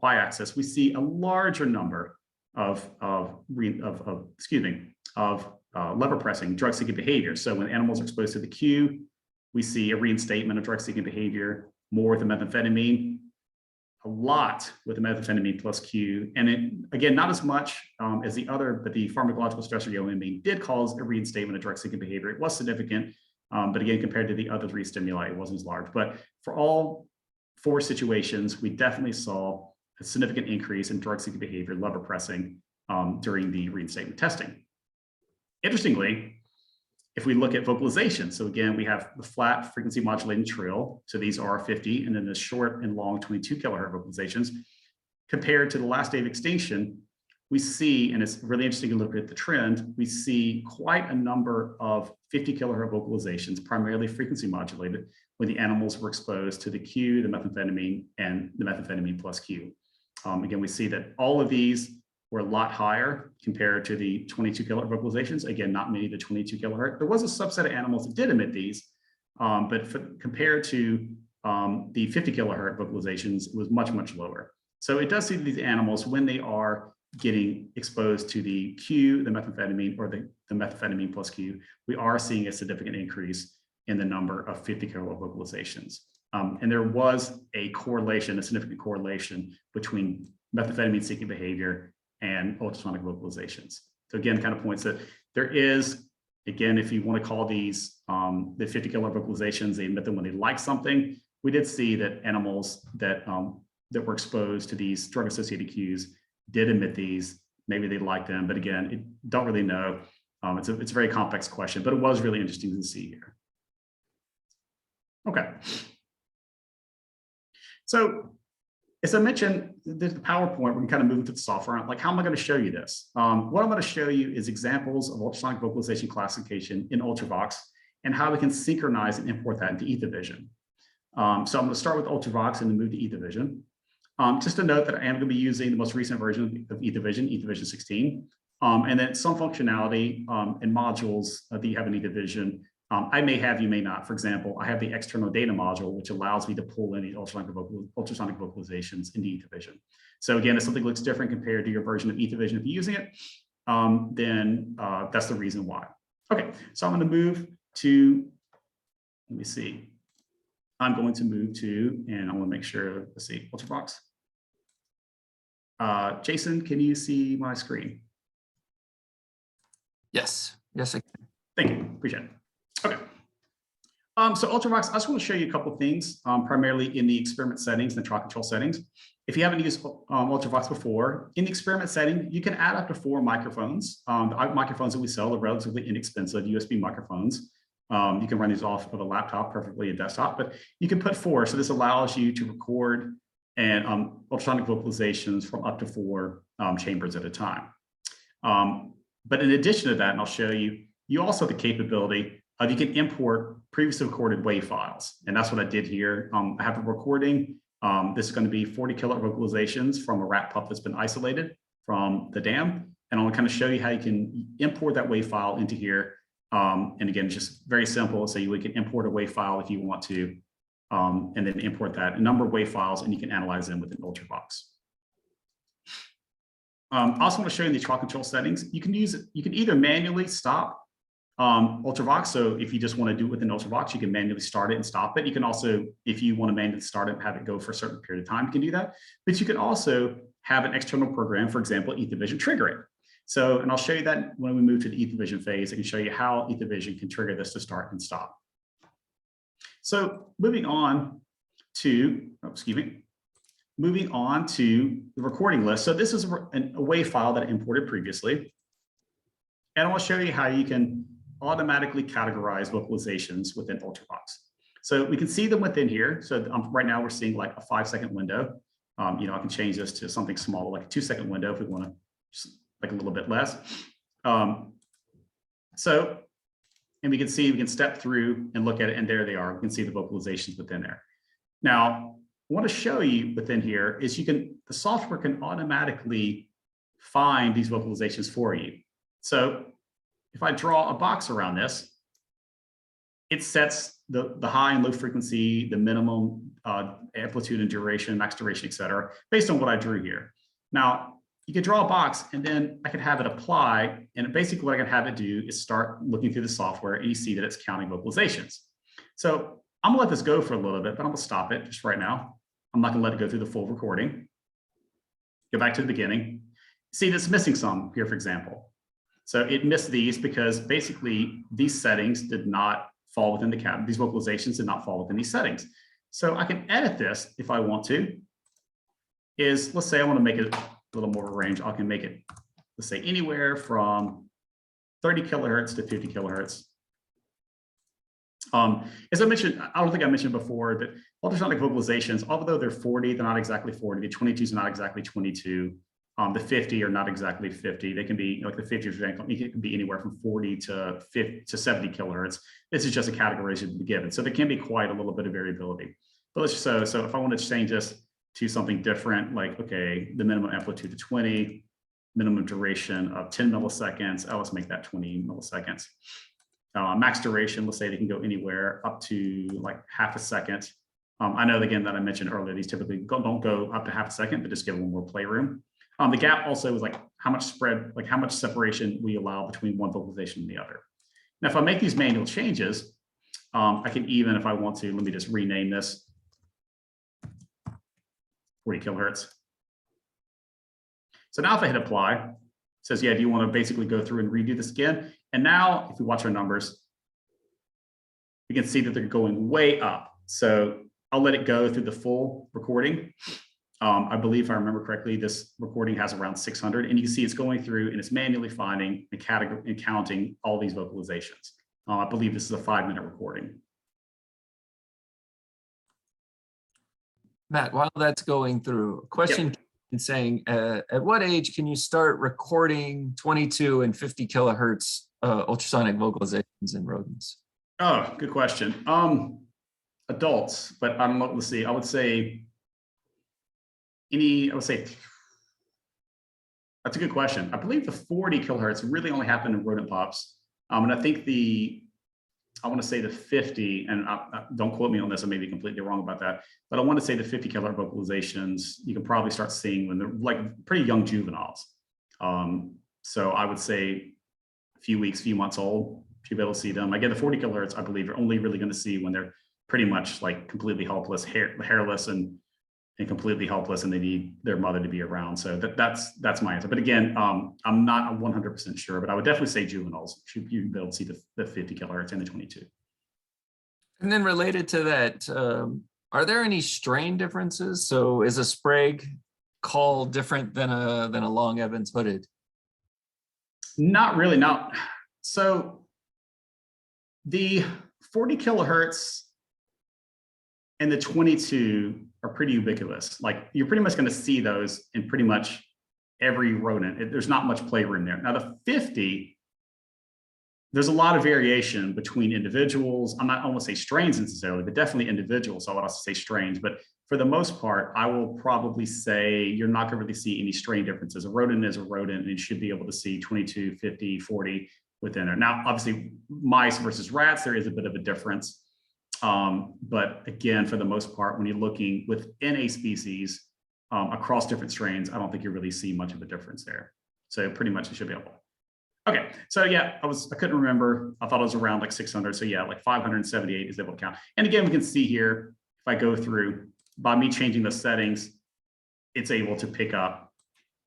Speaker 2: y-axis, we see a larger number of lever pressing drug-seeking behavior. So when animals are exposed to the Q, we see a reinstatement of drug-seeking behavior, more with the methamphetamine, a lot with the methamphetamine plus Q. And it, again, not as much as the other, but the pharmacological stressor yohimbine did cause a reinstatement of drug-seeking behavior. It was significant, but again, compared to the other 3 stimuli, it wasn't as large. But for all 4 situations, we definitely saw a significant increase in drug-seeking behavior, lever pressing during the reinstatement testing. Interestingly, if we look at vocalization, so again, we have the flat frequency modulating trill, so these are 50, and then the short and long 22 kilohertz vocalizations. Compared to the last day of extinction, we see, and it's really interesting to look at the trend, we see quite a number of 50 kilohertz vocalizations, primarily frequency modulated, when the animals were exposed to the Q, the methamphetamine, and the methamphetamine plus Q. Again, we see that all of these were a lot higher compared to the 22 kilohertz vocalizations. Again, not many of the 22 kilohertz. There was a subset of animals that did emit these, but compared to the 50 kilohertz vocalizations, it was much, much lower. So it does seem that these animals, when they are getting exposed to the Q, the methamphetamine, or the methamphetamine plus Q, we are seeing a significant increase in the number of 50 kilohertz vocalizations. And there was a correlation, a significant correlation between methamphetamine seeking behavior and ultrasonic vocalizations. So again, kind of points that there is, again, if you want to call these the 50 kilohertz vocalizations, they emit them when they like something. We did see that animals that were exposed to these drug-associated cues did emit these. Maybe they like them, but again, don't really know. It's a very complex question, but it was really interesting to see here. Okay. So as I mentioned, the PowerPoint, we're kind of moving to the software. Like, how am I going to show you this? What I'm going to show you is examples of ultrasonic vocalization classification in Ultravox and how we can synchronize and import that into eTheVision. So I'm going to start with Ultravox and then move to eTheVision. Just to note that I am going to be using the most recent version of eTheVision, eTheVision 16, and then some functionality and modules that you have in eTheVision. I may have, you may not. For example, I have the external data module, which allows me to pull in the ultrasonic vocalizations into eTheVision. So again, if something looks different compared to your version of eTheVision, if you're using it, then that's the reason why. Okay, so I'm going to move to, let me see. I'm going to move to, and I want to make sure, let's see, Ultravox. Jason, can you see my screen?
Speaker 1: Yes, yes, I can.
Speaker 2: Thank you, appreciate it. Okay. So Ultravox, I just want to show you a couple of things, primarily in the experiment settings and the trial control settings. If you haven't used Ultravox before, in the experiment setting, you can add up to 4 microphones. The microphones that we sell are relatively inexpensive USB microphones. You can run these off of a laptop, perfectly a desktop, but you can put 4. So this allows you to record and ultrasonic vocalizations from up to 4 chambers at a time. But in addition to that, and I'll show you, you also have the capability of you can import previously recorded WAV files. And that's what I did here. I have a recording. This is going to be 40 kilohertz vocalizations from a rat pup that's been isolated from the dam. And I'll kind of show you how you can import that WAV file into here. And again, just very simple. So you can import a WAV file if you want to, and then import that, a number of WAV files, and you can analyze them within Ultravox. I also want to show you in the trial control settings. You can use it. You can either manually stop Ultravox, so if you just want to do it within Ultravox, you can manually start it and stop it. You can also, if you want to manually start it and have it go for a certain period of time, you can do that. But you can also have an external program, for example, EtherVision trigger it. So, and I'll show you that when we move to the EtherVision phase. I can show you how EtherVision can trigger this to start and stop. So moving on to, moving on to the recording list. So this is a WAV file that I imported previously. And I'll show you how you can automatically categorize vocalizations within Ultravox. So we can see them within here. So right now we're seeing like a 5-second window. You know, I can change this to something smaller, like a 2-second window if we want to, just like a little bit less. So, and we can see, we can step through and look at it, and there they are. We can see the vocalizations within there. Now, I want to show you within here is the software can automatically find these vocalizations for you. So if I draw a box around this, it sets the high and low frequency, the minimum amplitude and duration, max duration, et cetera, based on what I drew here. Now, you can draw a box and then I can have it apply. And basically what I can have it do is start looking through the software, and you see that it's counting vocalizations. So I'm gonna let this go for a little bit, but I'm gonna stop it just right now. I'm not gonna let it go through the full recording. Go back to the beginning. See, that's missing some here, for example. So it missed these because basically these settings did not fall within the cap. These vocalizations did not fall within these settings. So I can edit this if I want to. Let's say I want to make it a little more range. I can make it, let's say, anywhere from 30 kilohertz to 50 kilohertz. As I mentioned, I don't think I mentioned before that ultrasonic vocalizations, although they're 40, they're not exactly 40. The 22s are not exactly 22. The 50 are not exactly 50. They can be, like the 50, for example, it can be anywhere from 40 to 50 to 70 kilohertz. This is just a categorization to be given. So there can be quite a little bit of variability. But let's so if I want to change this to something different, like, okay, the minimum amplitude to 20, minimum duration of 10 milliseconds. Let's make that 20 milliseconds. Max duration, let's say they can go anywhere up to like half a second. I know, again, that I mentioned earlier, these typically don't go up to half a second, but just give a little more playroom. The gap also is like how much spread, like how much separation we allow between one vocalization and the other. Now, if I make these manual changes, I can even, if I want to, let me just rename this 40 kilohertz. So now if I hit apply, it says, yeah, do you want to basically go through and redo this again? And now if we watch our numbers, we can see that they're going way up. So I'll let it go through the full recording. I believe, if I remember correctly, this recording has around 600, and you can see it's going through and it's manually finding and counting all these vocalizations. I believe this is a 5-minute recording.
Speaker 1: Matt, while that's going through, a question saying, at what age can you start recording 22 and 50 kilohertz ultrasonic vocalizations in rodents?
Speaker 2: Oh, good question. Adults, but I'm not, let's see, I would say that's a good question. I believe the 40 kilohertz really only happened in rodent pups. And I think I want to say the 50, and don't quote me on this, I may be completely wrong about that, but I want to say the 50 kilohertz vocalizations, you can probably start seeing when they're like pretty young juveniles. So I would say a few weeks, few months old, you'll be able to see them. Again, the 40 kilohertz, I believe, you're only really going to see when they're pretty much like completely helpless, hairless and completely helpless, and they need their mother to be around. So that's my answer. But again, I'm not 100% sure, but I would definitely say juveniles. You'd be able to see the 50 kilohertz and the 22.
Speaker 1: And then related to that, are there any strain differences? So is a Sprague call different than a Long Evans hooded?
Speaker 2: Not really. Now, so the 40 kilohertz and the 22 are pretty ubiquitous. Like, you're pretty much going to see those in pretty much every rodent. There's not much playroom there. Now the 50, there's a lot of variation between individuals. I won't say strains necessarily, but definitely individuals. So I would also say strains, but for the most part, I will probably say you're not going to really see any strain differences. A rodent is a rodent, and you should be able to see 22, 50, 40 within there. Now, obviously, mice versus rats, there is a bit of a difference. But again, for the most part, when you're looking within a species across different strains, I don't think you really see much of a difference there. So pretty much you should be able. Okay, so yeah, I couldn't remember. I thought it was around like 600. So yeah, like 578 is able to count. And again, we can see here, if I go through, by me changing the settings, it's able to pick up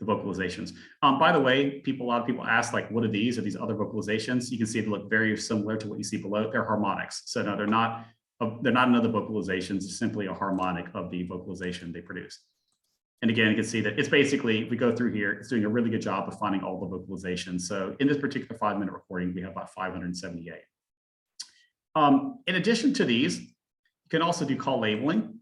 Speaker 2: the vocalizations. By the way, a lot of people ask, like, what are these? Are these other vocalizations? You can see they look very similar to what you see below. They're harmonics. So no, they're not another vocalizations. It's simply a harmonic of the vocalization they produce. And again, you can see that it's basically, if we go through here, it's doing a really good job of finding all the vocalizations. So in this particular 5-minute recording, we have about 578. In addition to these, you can also do call labeling.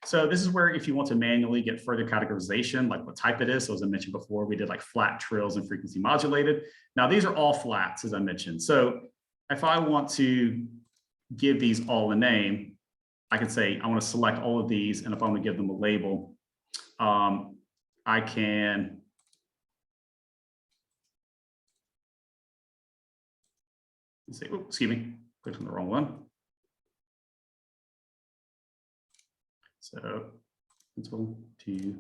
Speaker 2: So this is where if you want to manually get further categorization, like what type it is. So as I mentioned before, we did like flat, trills, and frequency modulated. Now these are all flats, as I mentioned. So if I want to give these all a name, I can say, I want to select all of these. And if I want to give them a label, I can say, oh, excuse me, clicked on the wrong one. So principal to,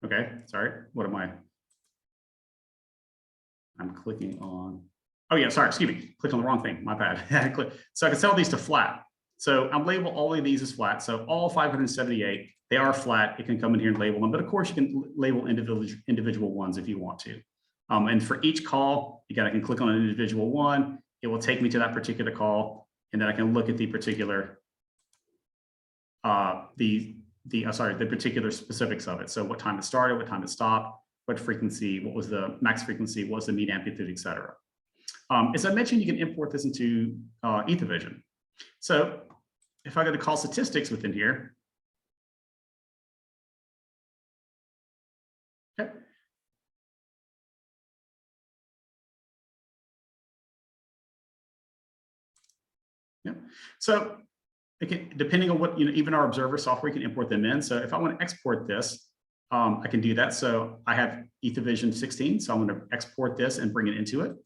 Speaker 2: okay, sorry, what am I? I'm clicking on, oh yeah, sorry, excuse me, clicked on the wrong thing, my bad. So I can sell these to flat. So I'm label all of these as flat. So all 578, they are flat. It can come in here and label them, but of course you can label individual ones if you want to. And for each call, I can click on an individual one. It will take me to that particular call, and then I can look at the particular, the particular specifics of it. So what time it started, what time it stopped, what frequency, what was the max frequency, what was the mean amplitude, et cetera. As I mentioned, you can import this into EtherVision. So if I go to call statistics within here, okay. Yeah. So again, depending on what, even our observer software, you can import them in. So if I want to export this, I can do that. So I have EtherVision 16. So I'm going to export this and bring it into it.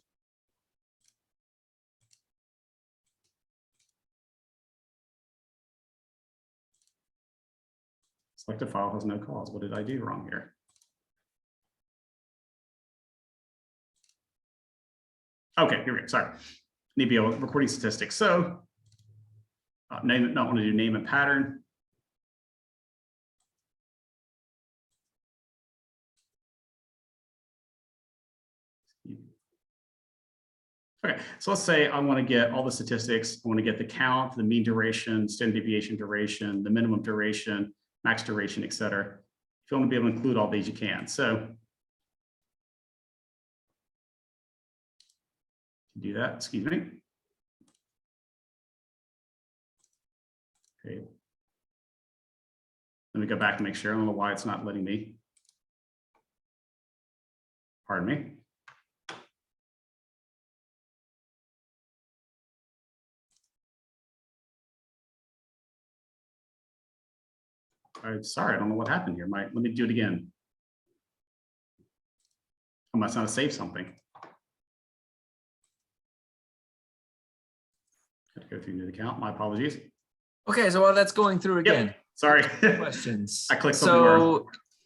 Speaker 2: Selected file has no calls. What did I do wrong here? Okay, here we go. Sorry. Need to be able to recording statistics. So name it, not want to do name and pattern. Okay, so let's say I want to get all the statistics. I want to get the count, the mean duration, standard deviation duration, the minimum duration, max duration, et cetera. If you want to be able to include all these, you can. So do that, excuse me. Okay. Let me go back and make sure. I don't know why it's not letting me. Pardon me. I'm sorry, I don't know what happened here. Let me do it again. I must not have saved something. Got to go through the account. My apologies.
Speaker 1: Okay, so while that's going through again,
Speaker 2: yep. Sorry.
Speaker 1: Questions.
Speaker 2: I clicked
Speaker 1: something. So
Speaker 2: wrong.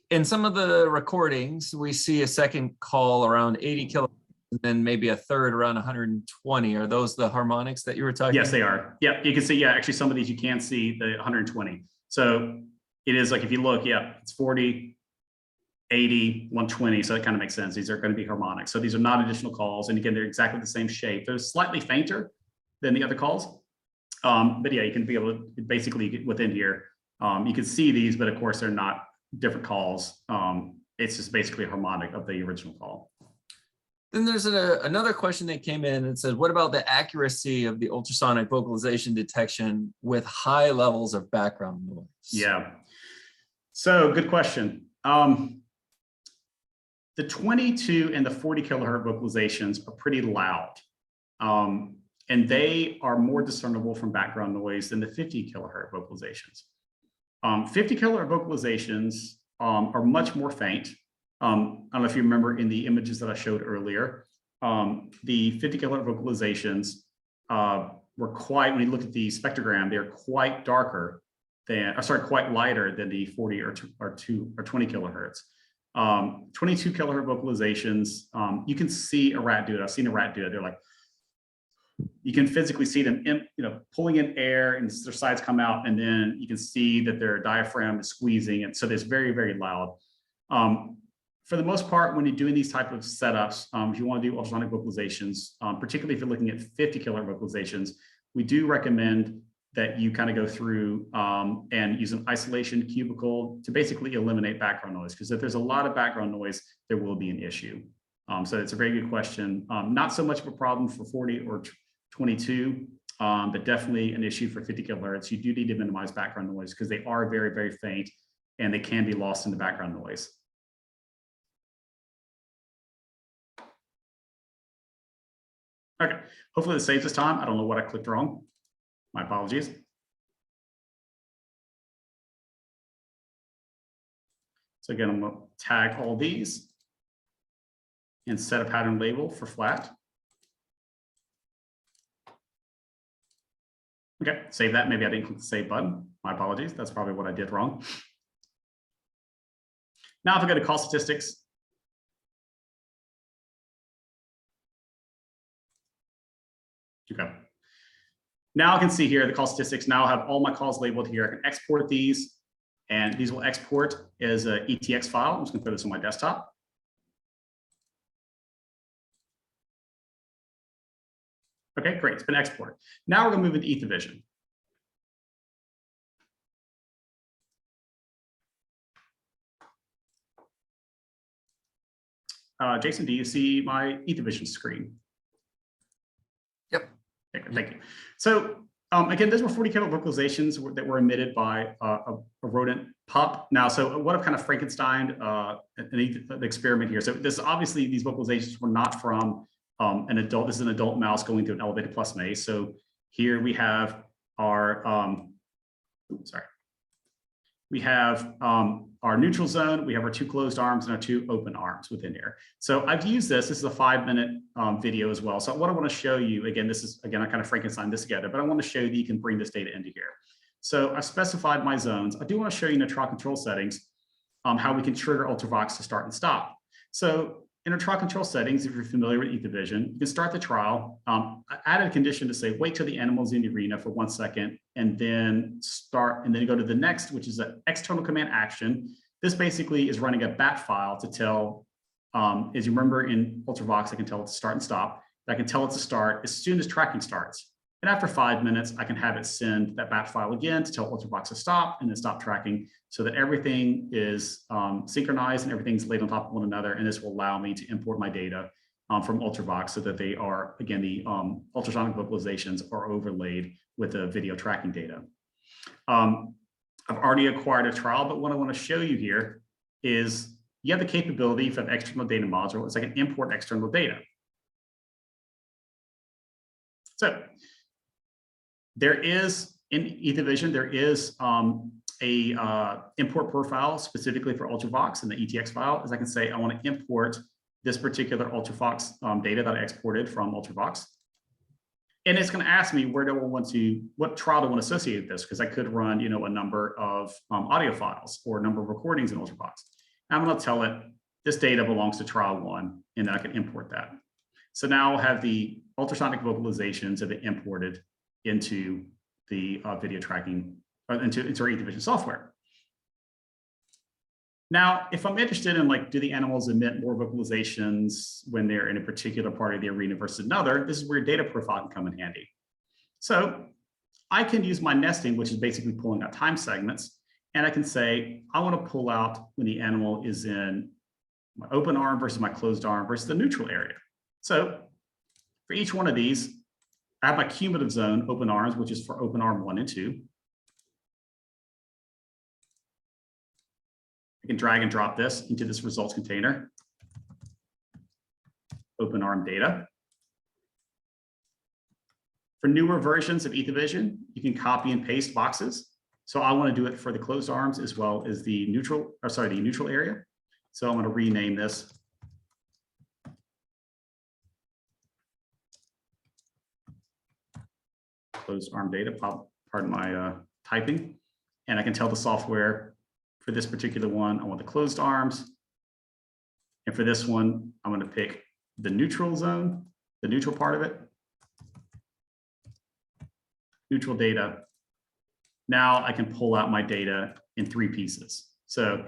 Speaker 1: In some of the recordings, we see a second call around 80 kilohertz, and then maybe a third around 120. Are those the harmonics that you were talking
Speaker 2: Yes,
Speaker 1: about?
Speaker 2: they are. Yeah, you can see, yeah, actually some of these you can see the 120. So it is like, if you look, yeah, it's 40, 80, 120. So it kind of makes sense. These are going to be harmonics. So these are not additional calls. And again, they're exactly the same shape. They're slightly fainter than the other calls. But yeah, you can be able to basically get within here. You can see these, but of course they're not different calls. It's just basically a harmonic of the original call.
Speaker 1: Then there's another question that came in and said, what about the accuracy of the ultrasonic vocalization detection with high levels of background noise?
Speaker 2: Yeah, so good question. The 22 and the 40 kilohertz vocalizations are pretty loud. And they are more discernible from background noise than the 50 kilohertz vocalizations. 50 kilohertz vocalizations are much more faint. I don't know if you remember in the images that I showed earlier, the 50 kilohertz vocalizations were quite, when you look at the spectrogram, they're quite darker than, quite lighter than the 40 or 20 kilohertz. 22 kilohertz vocalizations. You can see a rat do it. I've seen a rat do it. They're like, you can physically see them, pulling in air, and their sides come out, and then you can see that their diaphragm is squeezing, and so it's very, very loud. For the most part, when you're doing these type of setups, if you want to do ultrasonic vocalizations, particularly if you're looking at 50 kilohertz vocalizations, we do recommend that you kind of go through and use an isolation cubicle to basically eliminate background noise, because if there's a lot of background noise, there will be an issue. So it's a very good question. Not so much of a problem for 40 or 22, but definitely an issue for 50 kilohertz. You do need to minimize background noise because they are very, very faint and they can be lost in the background noise. Okay, hopefully this saves us time. I don't know what I clicked wrong. My apologies. So again, I'm going to tag all these and set a pattern label for flat. Okay, save that. Maybe I didn't click the save button. My apologies. That's probably what I did wrong. Now, if I go to call statistics, okay. Now I can see here the call statistics. Now I have all my calls labeled here. I can export these, and these will export as an ETX file. I'm just going to throw this on my desktop. Okay, great. It's been exported. Now we're going to move into Ether Vision. Jason, do you see my Ether Vision screen?
Speaker 1: Yep.
Speaker 2: Okay, thank you. So again, those were 40 kilohertz vocalizations that were emitted by a rodent pup. Now, so what I've kind of Frankenstein the experiment here. So this obviously these vocalizations were not from an adult. This is an adult mouse going through an elevated plus maze. So here we have our we have our neutral zone, we have our 2 closed arms and our 2 open arms within here. So I've used this is a 5-minute video as well. So what I want to show you, again, this is, again, I kind of Frankenstein this together, but I want to show you that you can bring this data into here. So I've specified my zones. I do want to show you in the trial control settings how we can trigger Ultravox to start and stop. So in our trial control settings, if you're familiar with Ether Vision, you can start the trial. I added a condition to say, wait till the animal's in the arena for 1 second, and then start, and then go to the next, which is an external command action. This basically is running a bat file to tell, as you remember in Ultravox, I can tell it to start and stop. I can tell it to start as soon as tracking starts. And after 5 minutes, I can have it send that bat file again to tell Ultravox to stop and then stop tracking, so that everything is synchronized and everything's laid on top of one another. And this will allow me to import my data from Ultravox so that they are, again, the ultrasonic vocalizations are overlaid with the video tracking data. I've already acquired a trial, but what I want to show you here is you have the capability for an external data module. It's like an import external data. So there is, in Ether Vision, there is a import profile specifically for Ultravox in the ETX file. As I can say, I want to import this particular Ultravox data that I exported from Ultravox. And it's going to ask me where do I want to, what trial do I want to associate with this? Because I could run, a number of audio files or a number of recordings in Ultravox. And I'm going to tell it this data belongs to trial 1, and then I can import that. So now I'll have the ultrasonic vocalizations that are imported into the video tracking, into our Ether Vision software. Now, if I'm interested in, like, do the animals emit more vocalizations when they're in a particular part of the arena versus another, this is where data profile can come in handy. So I can use my nesting, which is basically pulling out time segments, and I can say, I want to pull out when the animal is in my open arm versus my closed arm versus the neutral area. So for each one of these, I have my cumulative zone open arms, which is for open arm 1 and 2. I can drag and drop this into this results container. Open arm data. For newer versions of Ether Vision, you can copy and paste boxes. So I want to do it for the closed arms as well as the neutral area. So I'm going to rename this closed arm data, pardon my typing. And I can tell the software for this particular one, I want the closed arms. And for this one, I'm going to pick the neutral zone, the neutral part of it. Neutral data. Now I can pull out my data in 3 pieces. So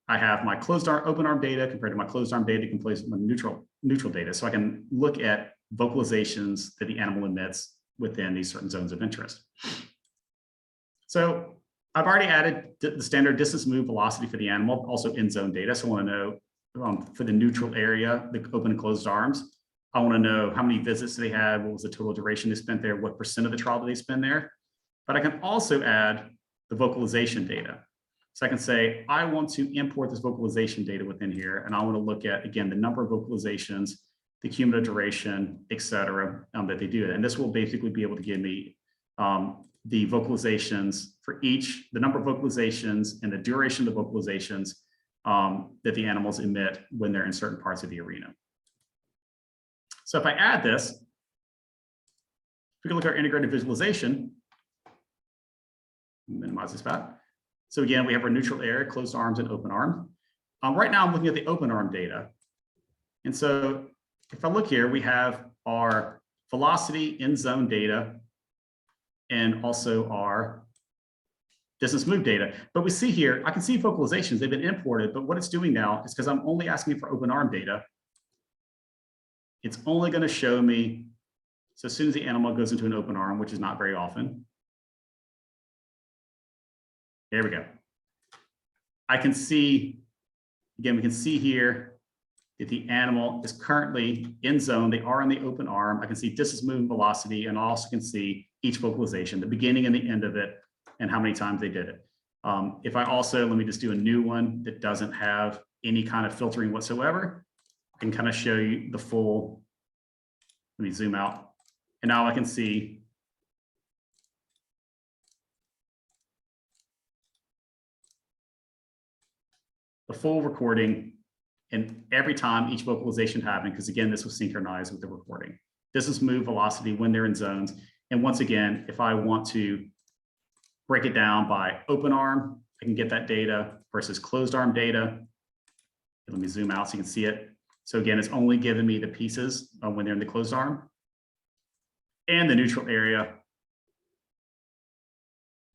Speaker 2: I have my closed arm, open arm data compared to my closed arm data compared to my neutral data. So I can look at vocalizations that the animal emits within these certain zones of interest. So I've already added the standard distance, move, velocity for the animal, also in zone data. So I want to know for the neutral area, the open and closed arms. I want to know how many visits they had, what was the total duration they spent there, what % of the trial did they spend there. But I can also add the vocalization data. So I can say, I want to import this vocalization data within here, and I want to look at, again, the number of vocalizations, the cumulative duration, et cetera, that they do. And this will basically be able to give me the vocalizations for each, the number of vocalizations and the duration of the vocalizations that the animals emit when they're in certain parts of the arena. So if I add this, if we can look at our integrated visualization, minimize this back. So again, we have our neutral area, closed arms, and open arm. Right now, I'm looking at the open arm data. And so if I look here, we have our velocity in zone data and also our distance move data. But we see here, I can see vocalizations, they've been imported, but what it's doing now is because I'm only asking for open arm data, it's only going to show me, so as soon as the animal goes into an open arm, which is not very often. There we go. I can see, again, we can see here that the animal is currently in zone. They are in the open arm. I can see distance, movement, velocity, and I also can see each vocalization, the beginning and the end of it, and how many times they did it. If I also, let me just do a new one that doesn't have any kind of filtering whatsoever, I can kind of show you the full, let me zoom out. And now I can see the full recording and every time each vocalization happened, because again, this was synchronized with the recording. Distance, move, velocity when they're in zones. And once again, if I want to break it down by open arm, I can get that data versus closed arm data. Let me zoom out so you can see it. So again, it's only giving me the pieces when they're in the closed arm. And the neutral area,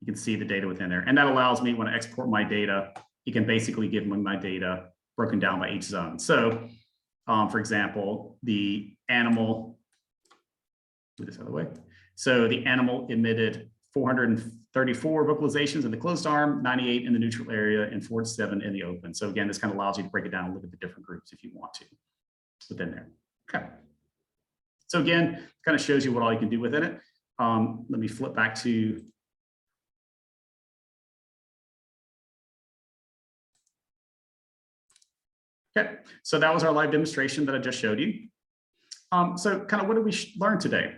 Speaker 2: you can see the data within there. And that allows me, when I export my data, you can basically give me my data broken down by each zone. So for example, the animal, do this other way. So the animal emitted 434 vocalizations in the closed arm, 98 in the neutral area, and 47 in the open. So again, this kind of allows you to break it down and look at the different groups if you want to within there. Okay. So again, kind of shows you what all you can do within it. Let me flip back to okay, so that was our live demonstration that I just showed you. So kind of what did we learn today?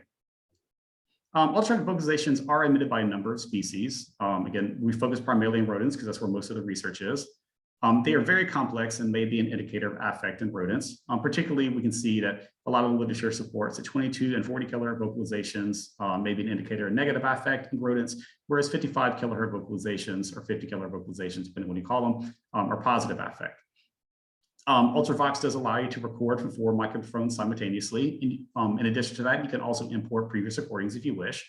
Speaker 2: Ultrasonic vocalizations are emitted by a number of species. Again, we focus primarily on rodents because that's where most of the research is. They are very complex and may be an indicator of affect in rodents. Particularly, we can see that a lot of the literature supports that 22 and 40 kilohertz vocalizations may be an indicator of negative affect in rodents, whereas 55 kilohertz vocalizations or 50 kilohertz vocalizations, depending on what you call them, are positive affect. Ultravox does allow you to record from 4 microphones simultaneously. In addition to that, you can also import previous recordings if you wish.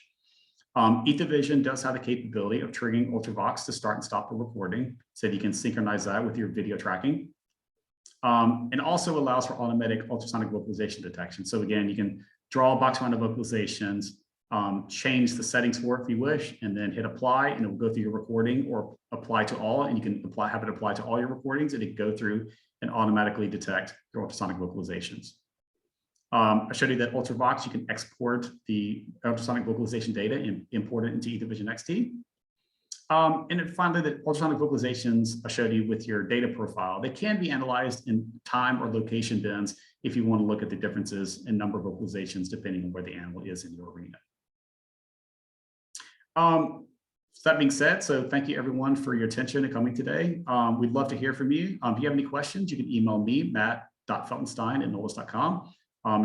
Speaker 2: Ethervision does have the capability of triggering Ultravox to start and stop the recording, so that you can synchronize that with your video tracking. And also allows for automatic ultrasonic vocalization detection. So again, you can draw a box around the vocalizations, change the settings for it if you wish, and then hit apply, and it will go through your recording, or apply to all, and you can have it apply to all your recordings, and it can go through and automatically detect your ultrasonic vocalizations. I showed you that Ultravox, you can export the ultrasonic vocalization data and import it into Ethervision XT. And then finally, the ultrasonic vocalizations I showed you with your data profile, they can be analyzed in time or location bins if you want to look at the differences in number of vocalizations depending on where the animal is in your arena. So that being said, so thank you everyone for your attention and coming today. We'd love to hear from you. If you have any questions, you can email me, matt.feltenstein@noldus.com.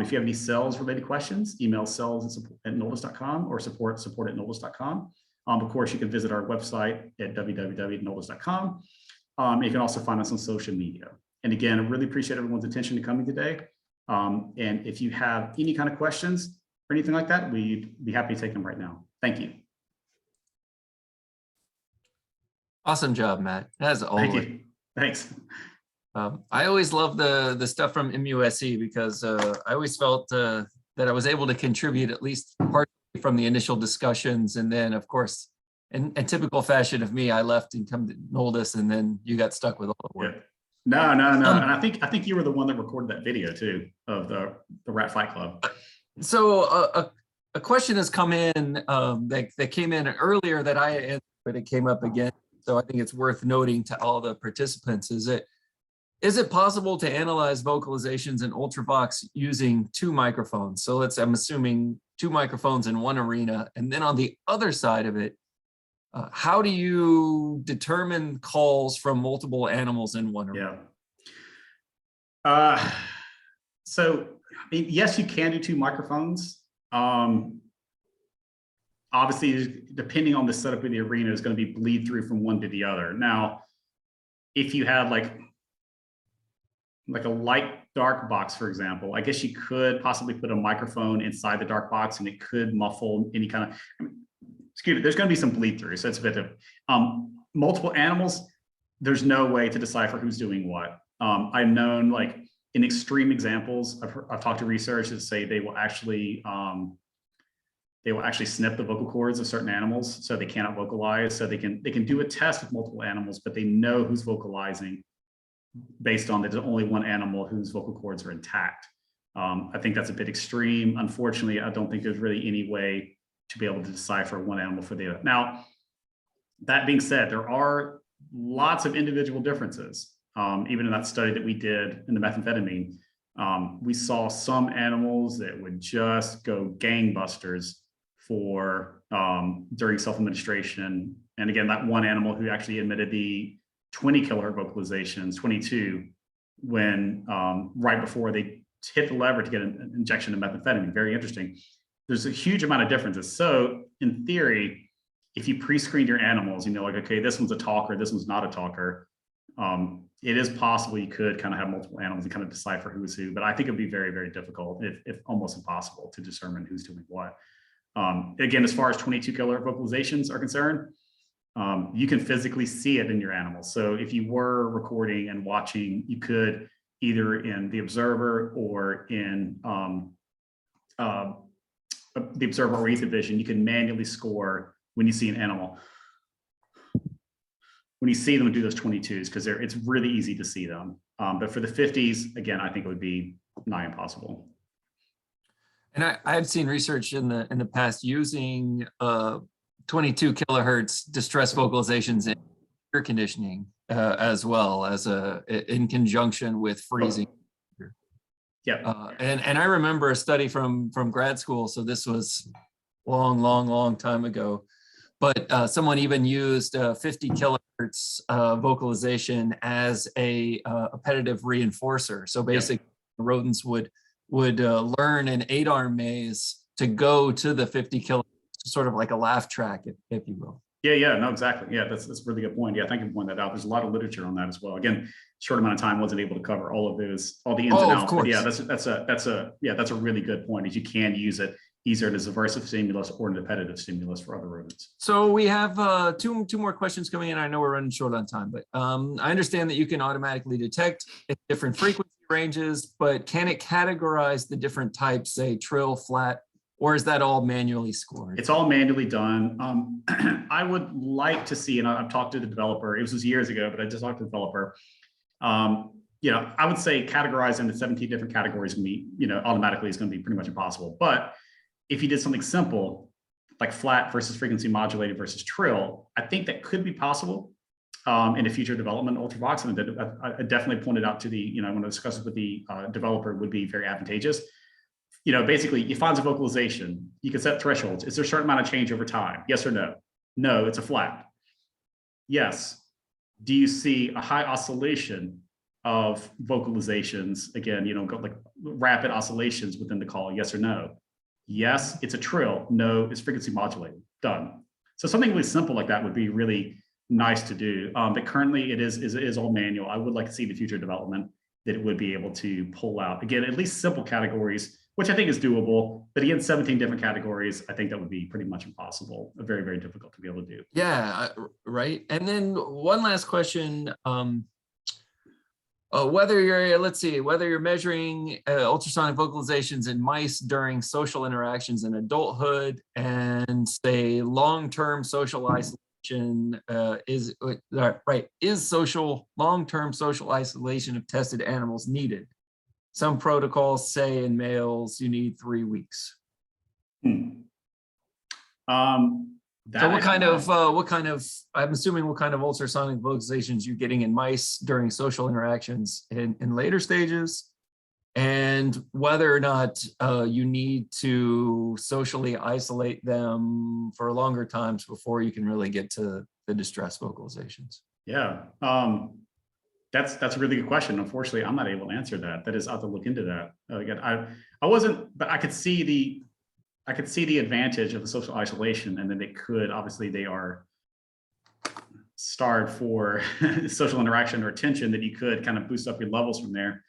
Speaker 2: If you have any sales related questions, email sales@noldus.com or support@noldus.com. Of course, you can visit our website at www.noldus.com. You can also find us on social media. And again, I really appreciate everyone's attention to coming today. And if you have any kind of questions or anything like that, we'd be happy to take them right now. Thank you.
Speaker 1: Awesome job, Matt, as always.
Speaker 2: Thank you. Thanks.
Speaker 1: I always love the stuff from MUSC because I always felt that I was able to contribute at least partly from the initial discussions. And then, of course, in typical fashion of me, I left and come to Noldus, and then you got stuck with all the work.
Speaker 2: Yeah. No. And I think you were the one that recorded that video too of the Rat Fight Club.
Speaker 1: So a question has come in that came in earlier that I answered, but it came up again. So I think it's worth noting to all the participants. Is it possible to analyze vocalizations in Ultravox using 2 microphones? So I'm assuming 2 microphones in one arena. And then on the other side of it, how do you determine calls from multiple animals in one arena?
Speaker 2: Yeah. So, I mean, yes, you can do 2 microphones. Obviously, depending on the setup of the arena, is going to be bleed through from one to the other. Now, if you have like a light dark box, for example, I guess you could possibly put a microphone inside the dark box and it could muffle any kind of, excuse me, there's going to be some bleed through. So it's a bit of multiple animals. There's no way to decipher who's doing what. I've known, like, in extreme examples, I've talked to researchers that say they will actually snip the vocal cords of certain animals so they cannot vocalize. So they can do a test with multiple animals, but they know who's vocalizing based on that there's only one animal whose vocal cords are intact. I think that's a bit extreme. Unfortunately, I don't think there's really any way to be able to decipher one animal for the other. Now, that being said, there are lots of individual differences. Even in that study that we did in the methamphetamine, we saw some animals that would just go gangbusters for during self-administration. And again, that one animal who actually admitted the 20 kilohertz vocalizations, 22, when right before they hit the lever to get an injection of methamphetamine. Very interesting. There's a huge amount of differences. So in theory, if you pre-screened your animals, you know, like, okay, this one's a talker, this one's not a talker. It is possible you could kind of have multiple animals and kind of decipher who's who, but I think it'd be very, very difficult, if almost impossible, to determine who's doing what. Again, as far as 22 kilohertz vocalizations are concerned, you can physically see it in your animals. So if you were recording and watching, you could either in the observer or in the observer or ether vision, you can manually score when you see an animal. When you see them do those 22s, because it's really easy to see them. But for the 50s, again, I think it would be nigh impossible.
Speaker 1: And I've seen research in the past using 22 kilohertz distress vocalizations in air conditioning as well as in conjunction with freezing.
Speaker 2: Yeah.
Speaker 1: And I remember a study from grad school. So this was long time ago. But someone even used 50 kilohertz vocalization as a appetitive reinforcer. So basically, rodents would learn an 8-arm maze to go to the 50 kilohertz, sort of like a laugh track, if you will. Yeah,
Speaker 2: no, exactly. Yeah, that's a really good point. Yeah, thank you for pointing that out. There's a lot of literature on that as well. Again, short amount of time, wasn't able to cover all the ins and outs.
Speaker 1: Of course.
Speaker 2: But yeah, that's a really good point. Is you can use it either as a aversive stimulus or an appetitive stimulus for other rodents.
Speaker 1: So we have two more questions coming in. I know we're running short on time, but I understand that you can automatically detect at different frequency ranges, but can it categorize the different types, say trill, flat, or is that all manually scored?
Speaker 2: It's all manually done. I would like to see, and I've talked to the developer, it was years ago, but I just talked to the developer. I would say categorize into 17 different categories can be, automatically is going to be pretty much impossible. But if you did something simple, like flat versus frequency modulated versus trill, I think that could be possible in a future development Ultravox. And I definitely pointed out to the, when I discussed it with the developer, would be very advantageous. Basically, you find a vocalization, you can set thresholds. Is there a certain amount of change over time? Yes or no? No, it's a flat. Yes. Do you see a high oscillation of vocalizations? Again, like rapid oscillations within the call, yes or no? Yes, it's a trill. No, it's frequency modulated. Done. So something really simple like that would be really, nice to do. But currently it is all manual. I would like to see the future development that it would be able to pull out, again, at least simple categories, which I think is doable. But again, 17 different categories, I think that would be pretty much impossible, very, very difficult to be able to do.
Speaker 1: Yeah, right. And then one last question. Whether you're measuring ultrasonic vocalizations in mice during social interactions in adulthood and say long-term social isolation is long-term social isolation of tested animals needed? Some protocols say in males you need 3 weeks. So what kind of, I'm assuming what kind of ultrasonic vocalizations you're getting in mice during social interactions in later stages, and whether or not you need to socially isolate them for longer times before you can really get to the distress vocalizations.
Speaker 2: Yeah, that's a really good question. Unfortunately, I'm not able to answer that. That is, I'll have to look into that. Again, I wasn't, but I could see the advantage of the social isolation, and then they are starved for social interaction or attention, that you could kind of boost up your levels from there.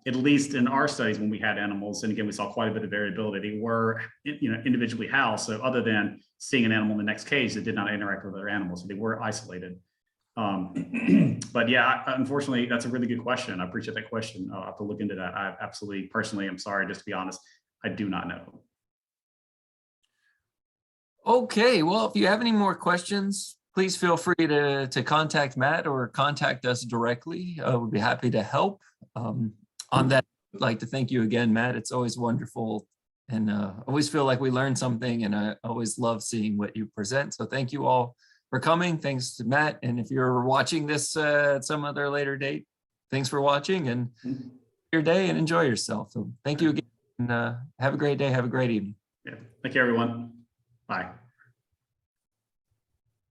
Speaker 2: At least in our studies, when we had animals, and again, we saw quite a bit of variability, they were, individually housed. So other than seeing an animal in the next cage, that did not interact with other animals, so they were isolated. But yeah, unfortunately, that's a really good question. I appreciate that question. I'll have to look into that. I absolutely, personally, I'm sorry, just to be honest, I do not know.
Speaker 1: Okay, well, if you have any more questions, please feel free to contact Matt or contact us directly. We'd be happy to help. On that, I'd like to thank you again, Matt. It's always wonderful, and always feel like we learn something, and I always love seeing what you present. So thank you all for coming. Thanks to Matt. And if you're watching this at some other later date, thanks for watching, and your day and enjoy yourself. So thank you again, and have a great day. Have a great evening.
Speaker 2: Yeah. Thank you, everyone. Bye.